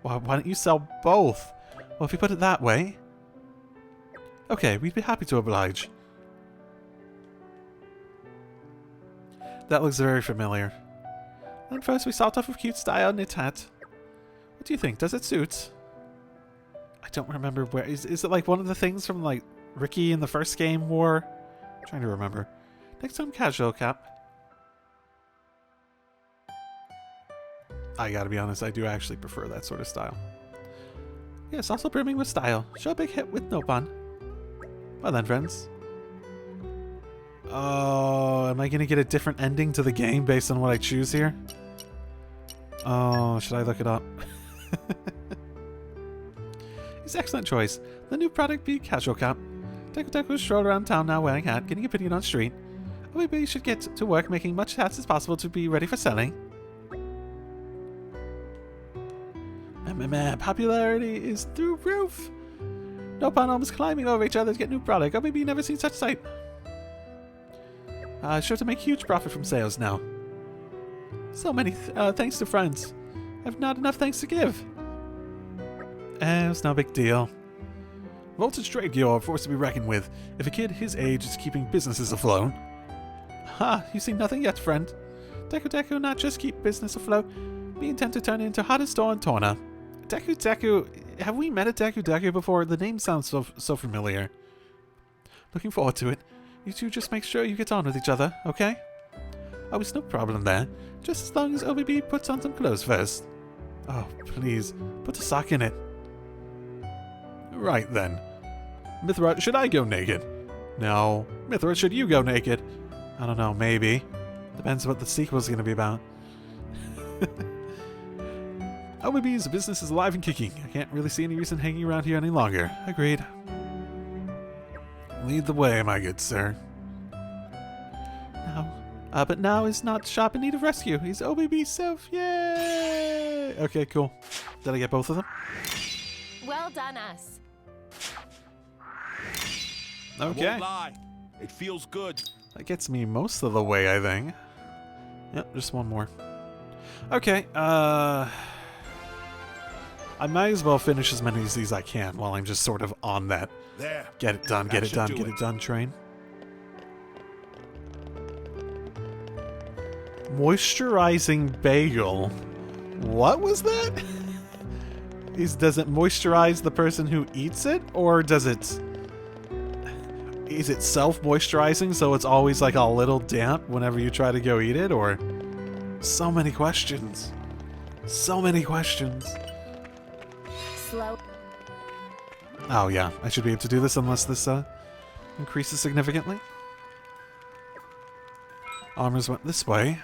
Well, why don't you sell both? Well, if you put it that way. Okay, we'd be happy to oblige. That looks very familiar. Then first we start off with cute style knit hat. What do you think? Does it suit? I don't remember where. Is it like one of the things from like Ricky in the first game wore? I'm trying to remember. Next time, casual cap. I gotta be honest, I do actually prefer that sort of style. Yes, also brimming with style. Show a big hit with Nopon. Well then, friends. Oh, am I gonna get a different ending to the game based on what I choose here? Oh, should I look it up? It's an excellent choice. The new product be casual cap. Teku will stroll around town now wearing hat, getting opinion on street. Or maybe you should get to work making much hats as possible to be ready for selling. Popularity is through roof. Nopon almost climbing over each other to get new product. Or maybe you never seen such sight. Sure to make huge profit from sales now. So many thanks to friends. I've not enough thanks to give. It's no big deal. Voltage Drake, you're a force to be reckoned with. If a kid his age is keeping businesses afloat. Ha! You see nothing yet, friend. Deku Deku not just keep business afloat, we intend to turn it into hottest store in Torna. Deku Deku... Have we met a Deku Deku before? The name sounds so familiar. Looking forward to it. You two just make sure you get on with each other, okay? Oh, it's no problem there. Just as long as OBB puts on some clothes first. Oh, please. Put a sock in it. Right then. Mithra, should I go naked? No. Mithra, should you go naked? I don't know, maybe. Depends what the sequel's gonna be about. OBB's business is alive and kicking. I can't really see any reason hanging around here any longer. Agreed. Lead the way, my good sir. But now is not shop in need of rescue. He's OBB self. Yay! Okay, cool. Did I get both of them? Well done, us. Okay. I won't lie. It feels good. That gets me most of the way, I think. Yep, just one more. Okay, I might as well finish as many of these as I can while I'm just sort of on that. There. Get it done, get it done, get it done train. Moisturizing bagel. What was that? Does it moisturize the person who eats it, or does it... Is it self-moisturizing, so it's always like a little damp whenever you try to go eat it, or... So many questions. So many questions. Slow. Oh yeah, I should be able to do this unless this increases significantly. Armors went this way.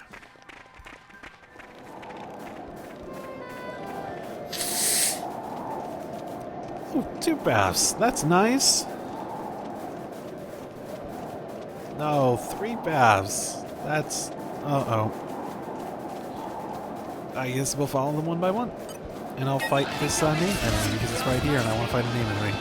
Ooh, 2 baths. That's nice. No, 3 baths. That's... Uh-oh. I guess we'll follow them one by one. And I'll fight this name enemy because it's right here and I want to fight a name enemy.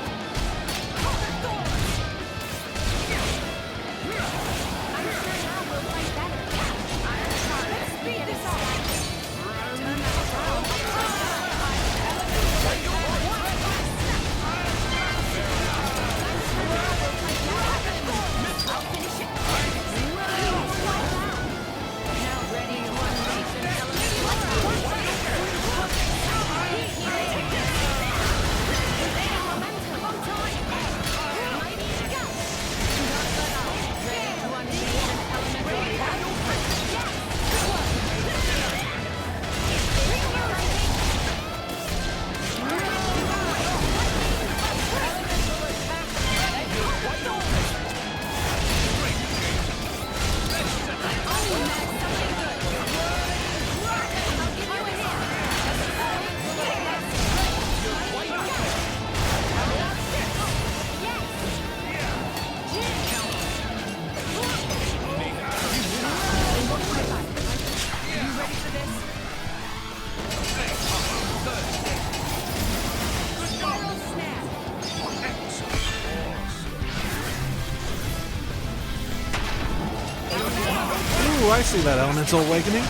Ooh, I see that elemental awakening.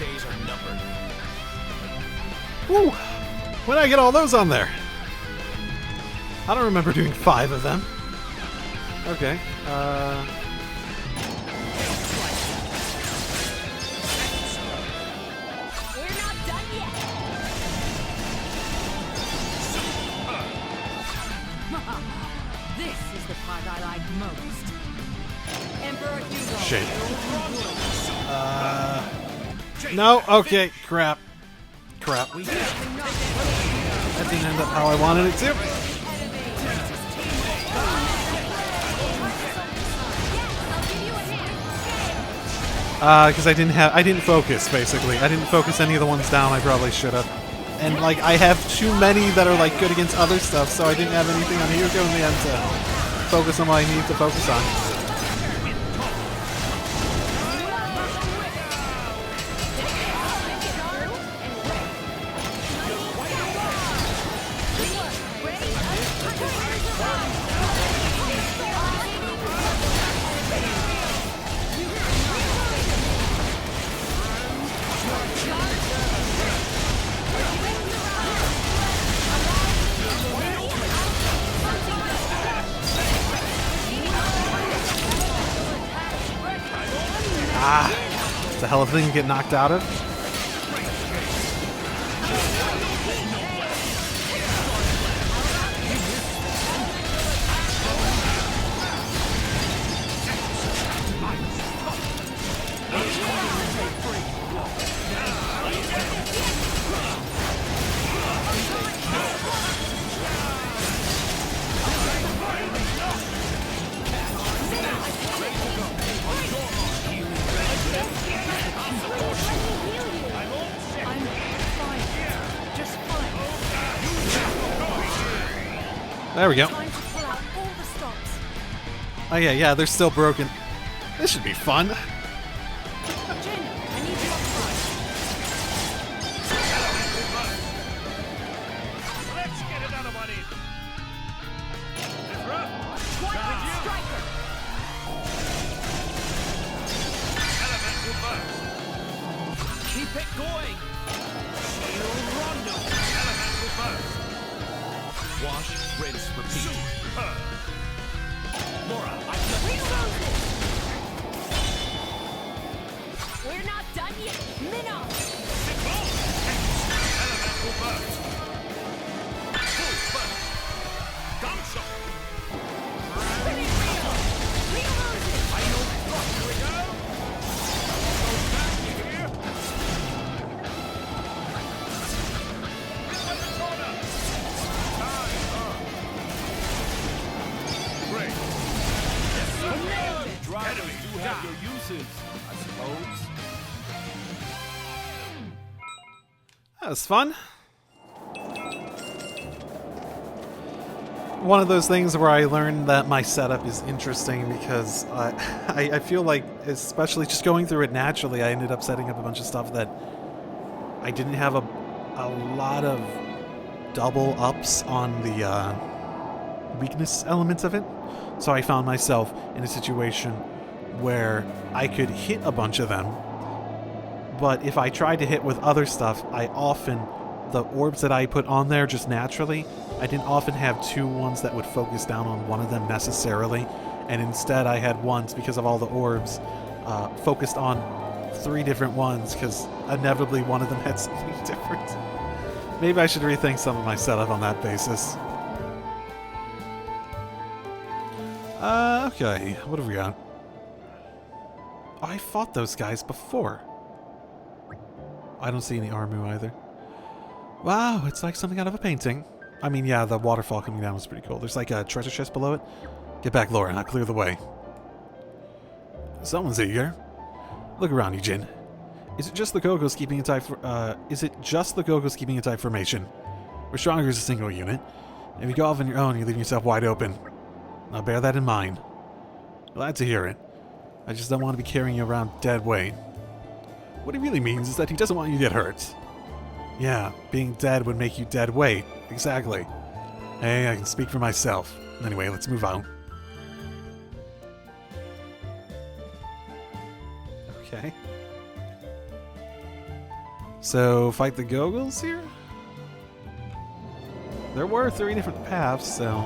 days are numbered. Woo! When did I get all those on there? I don't remember doing 5 of them. Okay. We're not done yet. This is the part I like most. Emperor Hugo. Shit. No. Okay. Crap. Crap. That didn't end up how I wanted it to. Because I didn't focus, basically. I didn't focus any of the ones down I probably should have. And, like, I have too many that are, like, good against other stuff, so I didn't have anything on Hugo in the end to focus on what I needed to focus on. It's a hell of a thing to get knocked out of. There we go. Oh yeah, they're still broken. This should be fun. Keep it going. Rondo. Elemental burst. Wash, rinse, repeat. Laura, We're not done yet. Minnow. Elemental burst. Full burst. Gun shot. I know. Here we go. Go back here. Great. Enemies do have your uses, I suppose. That was fun. One of those things where I learned that my setup is interesting because I feel like, especially just going through it naturally, I ended up setting up a bunch of stuff that I didn't have a lot of double ups on the weakness elements of it. So I found myself in a situation where I could hit a bunch of them, but if I tried to hit with other stuff, the orbs that I put on there just naturally, I didn't often have 2 ones that would focus down on one of them necessarily, and instead I had ones, because of all the orbs, focused on 3 different ones, because inevitably one of them had something different. Maybe I should rethink some of my setup on that basis. Okay, what have we got? Oh, I fought those guys before. I don't see any armu either. Wow, it's like something out of a painting. I mean, yeah, the waterfall coming down was pretty cool. There's like a treasure chest below it. Get back, Laura, I'll clear the way. Someone's eager. Look around you, Jin. Is it just the Gogos keeping in tight formation? We're stronger as a single unit. If you go off on your own, you're leaving yourself wide open. Now bear that in mind. Glad to hear it. I just don't want to be carrying you around dead weight. What he really means is that he doesn't want you to get hurt. Yeah, being dead would make you dead weight. Exactly. Hey, I can speak for myself. Anyway, let's move on. Okay. So, fight the Gogos here? There were 3 different paths, so...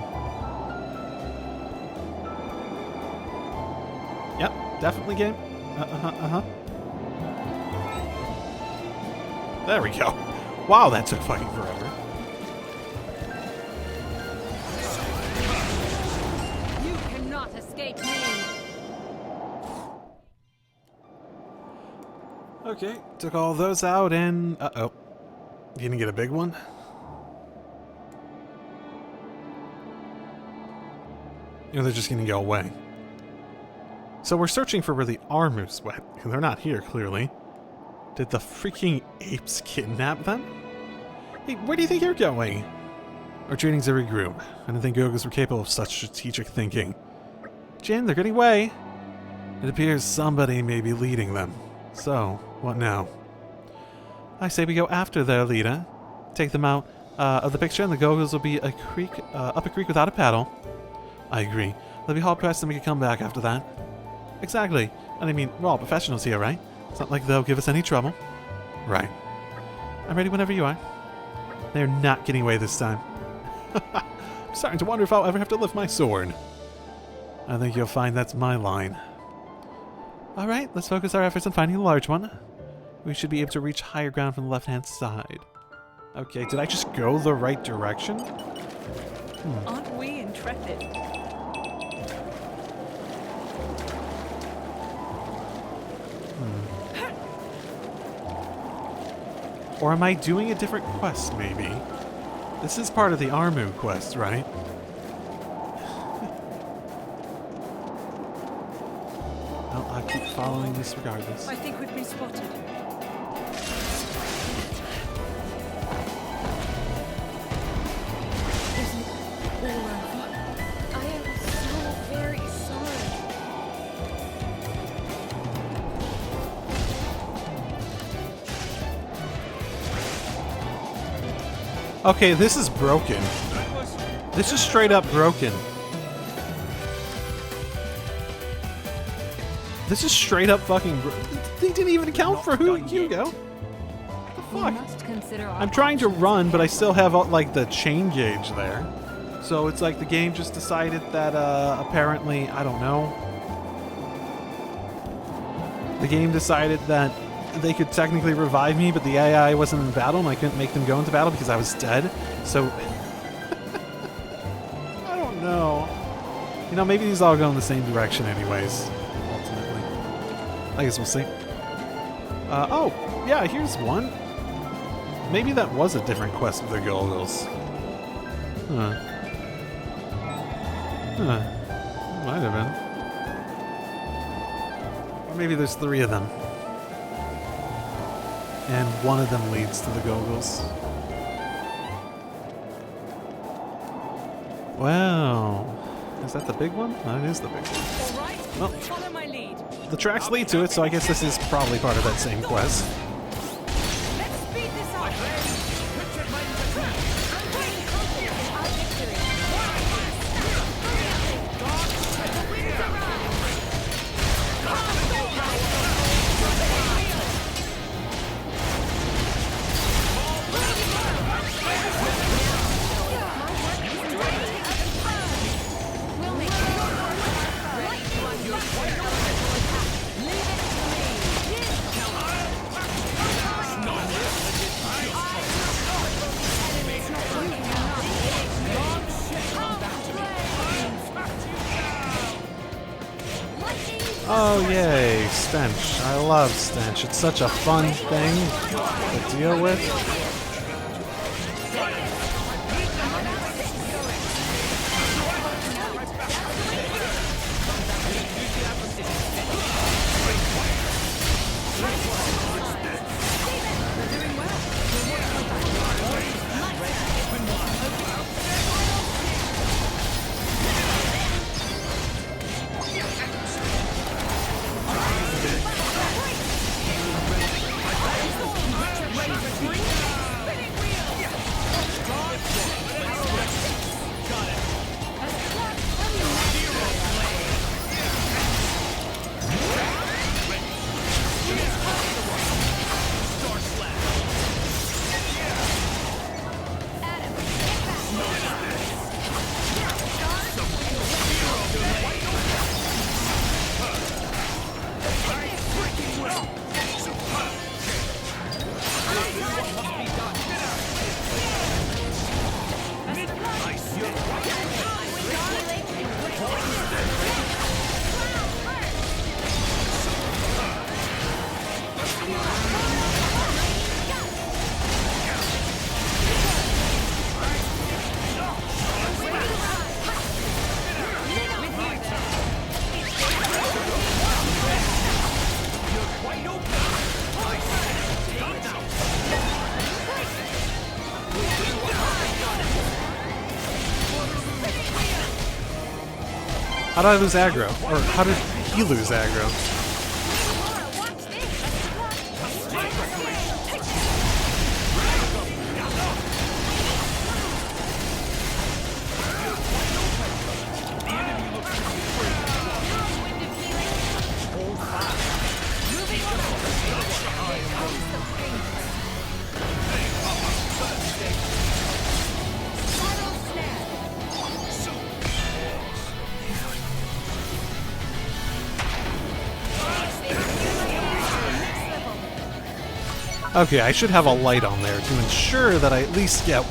Yep, definitely game. There we go. Wow, that took fucking forever. You cannot escape me. Okay, took all those out and... Uh-oh. You gonna get a big one? You know, they're just gonna go away. So we're searching for where the armus went, and they're not here, clearly. Did the freaking apes kidnap them? Hey, where do you think you're going? Our trainings are regroup. I didn't think Gogos were capable of such strategic thinking. Jin, they're getting away. It appears somebody may be leading them. So, what now? I say we go after their leader, take them out of the picture, and the Gogos will be up a creek without a paddle. I agree. They'll be hard-pressed to make a comeback after that. Exactly. And I mean, we're all professionals here, right? It's not like they'll give us any trouble. Right. I'm ready whenever you are. They're not getting away this time. I'm starting to wonder if I'll ever have to lift my sword. I think you'll find that's my line. Alright, let's focus our efforts on finding the large one. We should be able to reach higher ground from the left-hand side. Okay, did I just go the right direction? Aren't we intrepid? Or am I doing a different quest, maybe? This is part of the armu quest, right? Well, I'll keep following this regardless. I think we've been spotted. I am so very sorry. Okay, this is broken. This is straight up broken. This is straight up fucking They didn't even account for Hugo. What the fuck? I'm trying to run, but I still have like the chain gauge there. So it's like the game just decided that apparently, I don't know. The game decided that they could technically revive me, but the AI wasn't in battle, and I couldn't make them go into battle because I was dead. So I don't know. You know, maybe these all go in the same direction anyways. Ultimately, I guess we'll see. Oh, yeah, here's one. Maybe that was a different quest with the Golgos. Huh. Might have been. Or maybe there's 3 of them. And one of them leads to the Golgos. Wow. Is that the big one? That is the big one. All right, Well, follow my lead. the tracks lead to it, so I guess this is probably part of that same quest. Let's speed this up. Oh yay, Stench. I love Stench. It's such a fun thing to deal with. How did I lose aggro? Or how did he lose aggro? Okay, I should have a light on there to ensure that I at least get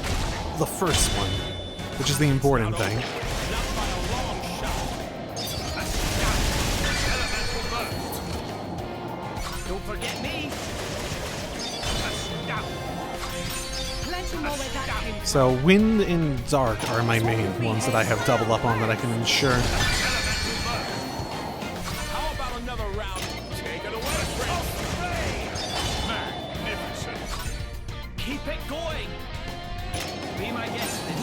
the first one, which is the important thing. Don't forget me. So wind and dark are my main ones that I have double up on that I can ensure. How about another round? Take it away, friend. Magnificent. Keep it going! Be my guest in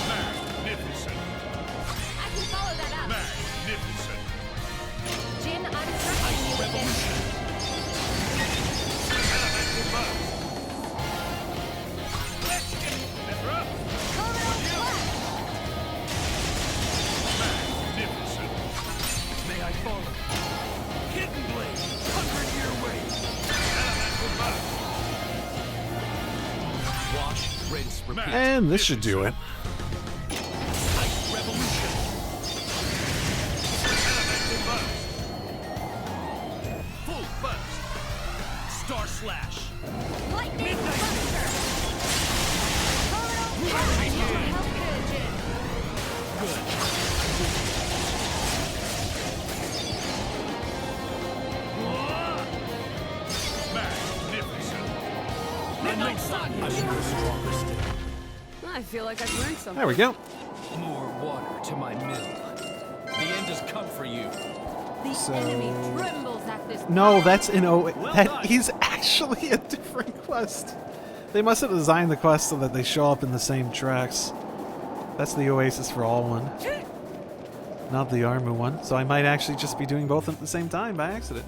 Magnificent. I can follow that up. Magnificent. Jin, I'm trusting you with this. Elemental burst. Let's get it, Mithra. Magnificent. May I follow? Hidden blade. 100-year wave. Elemental burst. Wash, rinse, repeat. And this should do it. Ice revolution. Elemental burst. Full burst. Star slash. Lightning Midnight Buster. Magnificent. Midnight Sun! I feel like I've learned something. There we go. More water to my mill. The end has come for you. The So- enemy trembles at this. No, that's in that is actually a different quest. They must have designed the quest so that they show up in the same tracks. That's the Oasis for All one. Not the Armu one. So I might actually just be doing both at the same time by accident.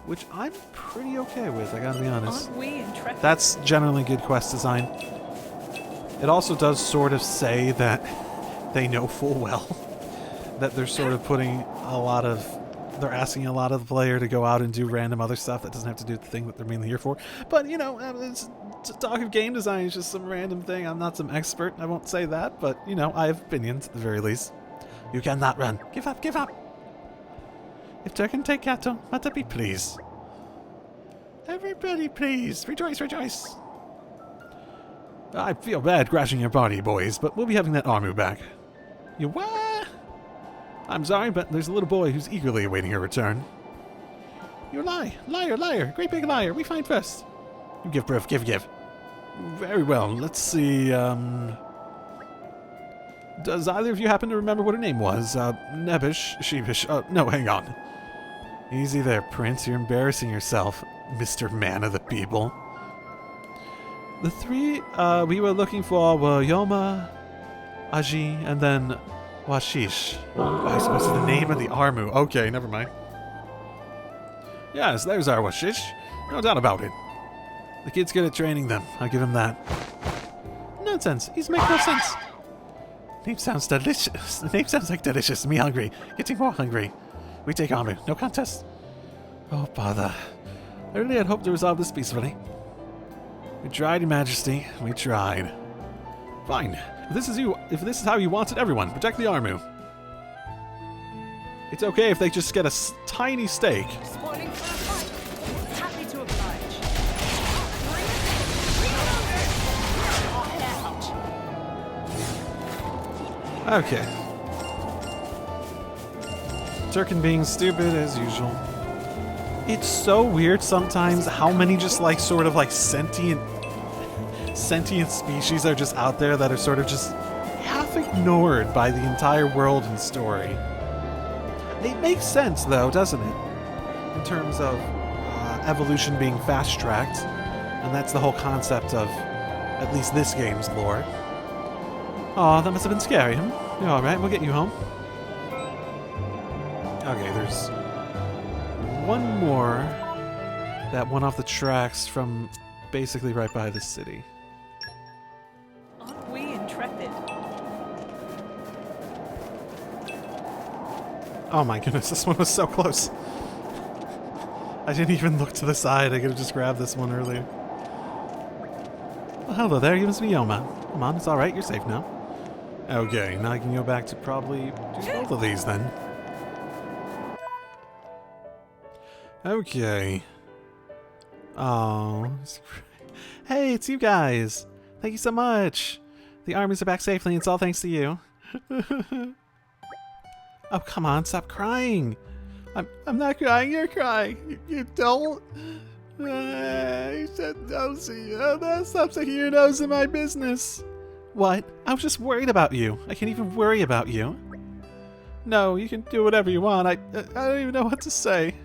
Which I'm pretty okay with, I gotta be honest. Aren't we intrepid? That's generally good quest design. It also does sort of say that they know full well that they're sort of putting a lot of... They're asking a lot of the player to go out and do random other stuff that doesn't have to do with the thing that they're mainly here for. But, you know, it's talk of game design is just some random thing. I'm not some expert, I won't say that, but, you know, I have opinions at the very least. You cannot run. Give up, give up. If there can take Kato, let it be please. Everybody please, rejoice, rejoice. I feel bad crashing your body, boys, but we'll be having that Armu back. You what? I'm sorry, but there's a little boy who's eagerly awaiting your return. You lie. Liar, liar. Great big liar. We find first. You give proof. Give, give. Very well. Let's see, Does either of you happen to remember what her name was? Nebbish? Sheepish? No, hang on. Easy there, Prince. You're embarrassing yourself, Mr. Man of the People. The three we were looking for were Yoma, Aji, and then Washish. I suppose it's the name of the Armu. Okay, never mind. Yes, there's our Washish. No doubt about it. The kid's good at training them. I'll give him that. Nonsense. He's making no sense. Name sounds delicious. The name sounds like delicious. Me hungry. Getting more hungry. We take Armu. No contest. Oh, bother. I really had hoped to resolve this peacefully. We tried, Your Majesty. We tried. Fine. If this is how you wanted everyone, protect the Armu. It's okay if they just get a tiny stake. Spawning for a fight. Happy to oblige. Okay. Turkin being stupid as usual. It's so weird sometimes how many just like sort of like sentient species are just out there that are sort of just half ignored by the entire world and story. It makes sense though, doesn't it? In terms of evolution being fast-tracked, and that's the whole concept of at least this game's lore. Aw, that must have been scary, huh? You're alright, we'll get you home. Okay, there's one more. That one off the tracks from basically right by the city. Aren't we intrepid? Oh my goodness, this one was so close. I didn't even look to the side. I could have just grabbed this one earlier. Well, hello there, you must be Yoma. Come on, it's alright, you're safe now. Okay, now I can go back to probably do both of these then. Okay. Oh. Hey, it's you guys. Thank you so much. The armies are back safely and it's all thanks to you. Oh, come on, stop crying. I'm not crying, you're crying. You don't? You said nosy. Stop sticking your nose in my business. What? I was just worried about you. I can't even worry about you. No, you can do whatever you want. I don't even know what to say.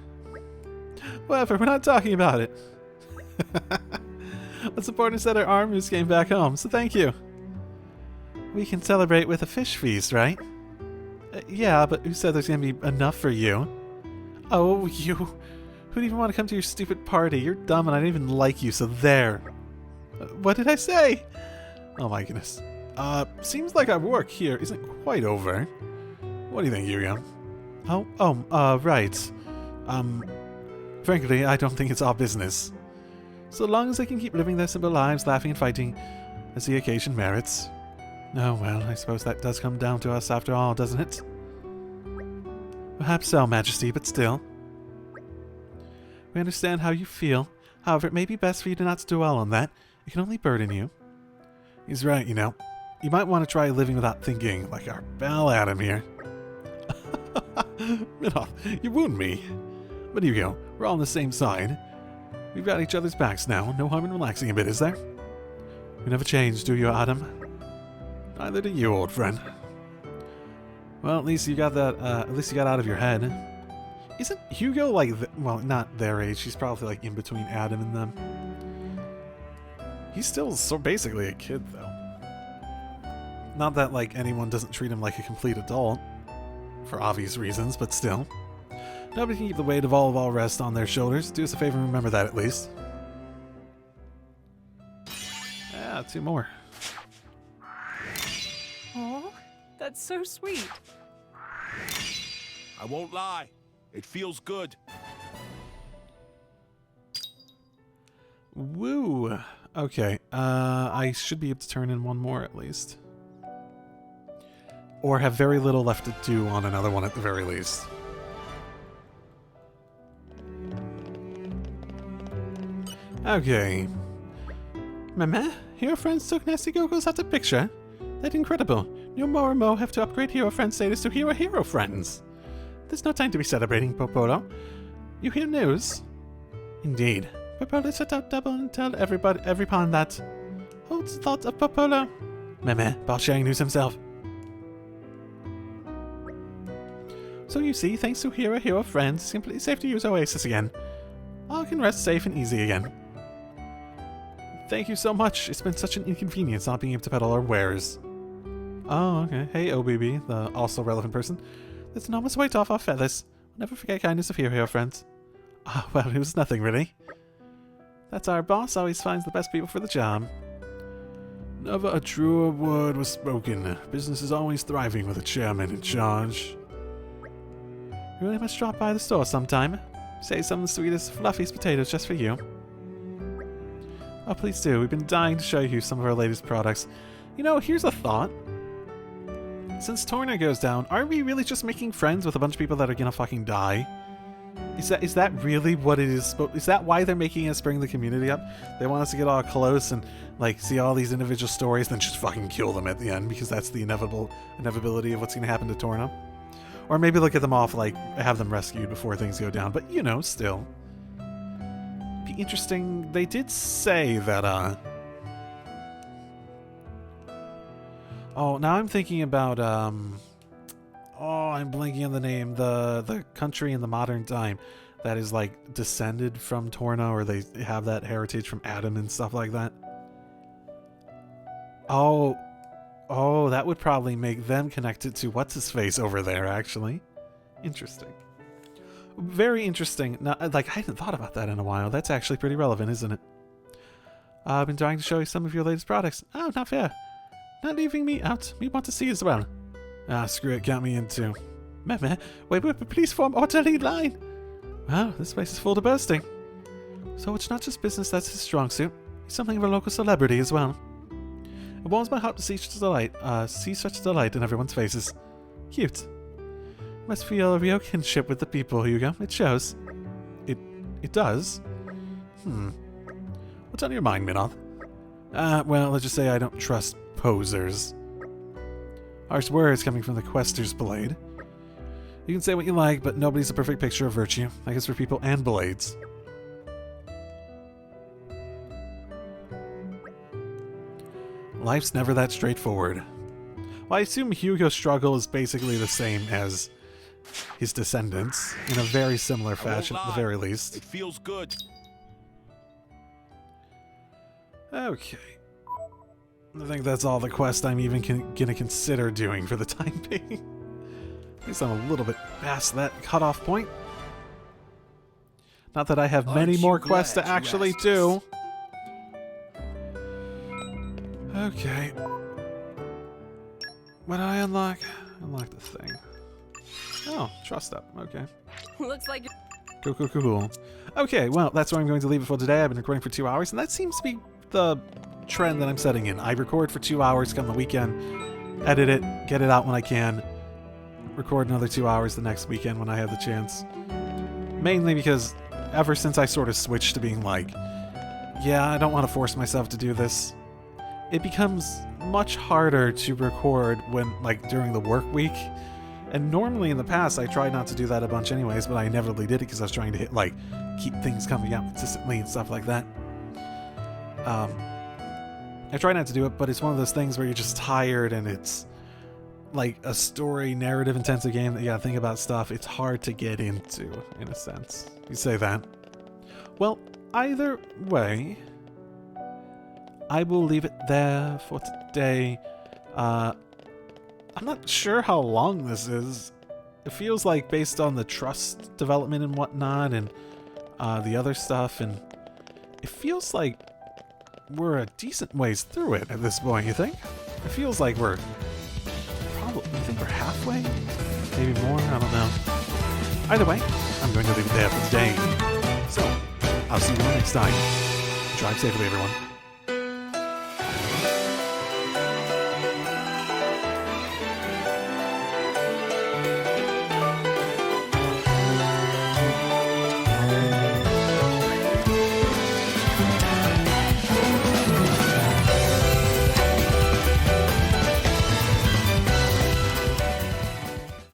Whatever, we're not talking about it. What's important is that our armies came back home, so thank you. We can celebrate with a fish feast, right? Yeah, but who said there's gonna be enough for you? Oh, you. Who'd even want to come to your stupid party? You're dumb and I don't even like you, so there. What did I say? Oh my goodness. Seems like our work here isn't quite over. What do you think, Yuya? Right. Frankly, I don't think it's our business. So long as they can keep living their simple lives, laughing and fighting, as the occasion merits. Oh well, I suppose that does come down to us after all, doesn't it? Perhaps so, Majesty, but still. We understand how you feel. However, it may be best for you to not dwell on that. It can only burden you. He's right, you know. You might want to try living without thinking, like our pal Adam here. You wound me. But here you go. We're all on the same side. We've got each other's backs now. No harm in relaxing a bit, is there? You never change, do you, Adam? Neither do you, old friend. Well, at least you got that. At least you got out of your head. Isn't Hugo like? Well, not their age. She's probably like in between Adam and them. He's still so basically a kid, though. Not that like anyone doesn't treat him like a complete adult, for obvious reasons, but still. Nobody can keep the weight of all rest on their shoulders. Do us a favor and remember that at least. Yeah, 2 more. Oh, that's so sweet. I won't lie. It feels good. Woo. Okay. I should be able to turn in 1 more at least. Or have very little left to do on another one at the very least. Okay. Mama, hero friends took Nasty Gogo's out of picture. That's incredible. No more and more have to upgrade hero friend status to hero friends. There's no time to be celebrating, Popolo. You hear news? Indeed. Popolo set out double and tell every pawn that holds thoughts of Popolo. Meme, about sharing news himself. So you see, thanks to hero friends, it's completely safe to use Oasis again. All can rest safe and easy again. Thank you so much. It's been such an inconvenience not being able to peddle our wares. Oh, okay. Hey, OBB, the also relevant person. There's an enormous weight off our feathers. We'll never forget kindness of hero friends. Ah, well, it was nothing really. That's our boss, always finds the best people for the job. Never a truer word was spoken. Business is always thriving with a chairman in charge. You really must drop by the store sometime. Say some of the sweetest, fluffiest potatoes just for you. Oh, please do. We've been dying to show you some of our latest products. You know, here's a thought. Since Torna goes down, are we really just making friends with a bunch of people that are gonna fucking die? Is that really what it is? Is that why they're making us bring the community up? They want us to get all close and like see all these individual stories, then just fucking kill them at the end because that's the inevitability of what's gonna happen to Torna. Or maybe they'll get them off, like have them rescued before things go down. But you know, still. Be interesting. They did say that oh, now I'm thinking about oh, I'm blanking on the name. The country in the modern time that is like descended from Torna, or they have that heritage from Adam and stuff like that. Oh, that would probably make them connected to what's his face over there. Actually, interesting. Very interesting. Now, like, I hadn't thought about that in a while. That's actually pretty relevant, isn't it? I've been trying to show you some of your latest products. Oh, not fair. Not leaving me out. We want to see as well. Ah, screw it. Count me in too. Meh. Wait, please form orderly line. Wow, this place is full to bursting. So it's not just business that's his strong suit. He's something of a local celebrity as well. It warms my heart to see such delight in everyone's faces. Cute. You must feel a real kinship with the people, Hugo. It shows. It does? What's on your mind, Minoth? Well, let's just say I don't trust posers. Harsh words coming from the Quester's blade. You can say what you like, but nobody's a perfect picture of virtue. I guess for people and blades. Life's never that straightforward. Well, I assume Hugo's struggle is basically the same as his descendants, in a very similar fashion at the very least. It feels good. Okay. I think that's all the quest I'm even gonna consider doing for the time being. At least I'm a little bit past that cutoff point. Not that I have many more quests to actually do. Okay. What did I unlock? Unlock the thing. Oh, trust up. Okay. Looks like Cool. Okay, well, that's where I'm going to leave it for today. I've been recording for 2 hours, and that seems to be the trend that I'm setting in. I record for 2 hours, come the weekend, edit it, get it out when I can, record another 2 hours the next weekend when I have the chance. Mainly because ever since I sort of switched to being like, yeah, I don't want to force myself to do this, it becomes much harder to record when, like, during the work week. And normally in the past I tried not to do that a bunch anyways, but I inevitably did it because I was trying to hit, like, keep things coming out consistently and stuff like that. I try not to do it, but it's one of those things where you're just tired and it's like a story, narrative intensive game that you gotta think about stuff. It's hard to get into, in a sense. You say that. Well, either way, I will leave it there for today. I'm not sure how long this is. It feels like based on the trust development and whatnot and the other stuff, and it feels like we're a decent ways through it at this point, you think? It feels like we're probably, you think we're halfway? Maybe more? I don't know. Either way, I'm going to leave it there for today. So, I'll see you all next time. Drive safely, everyone.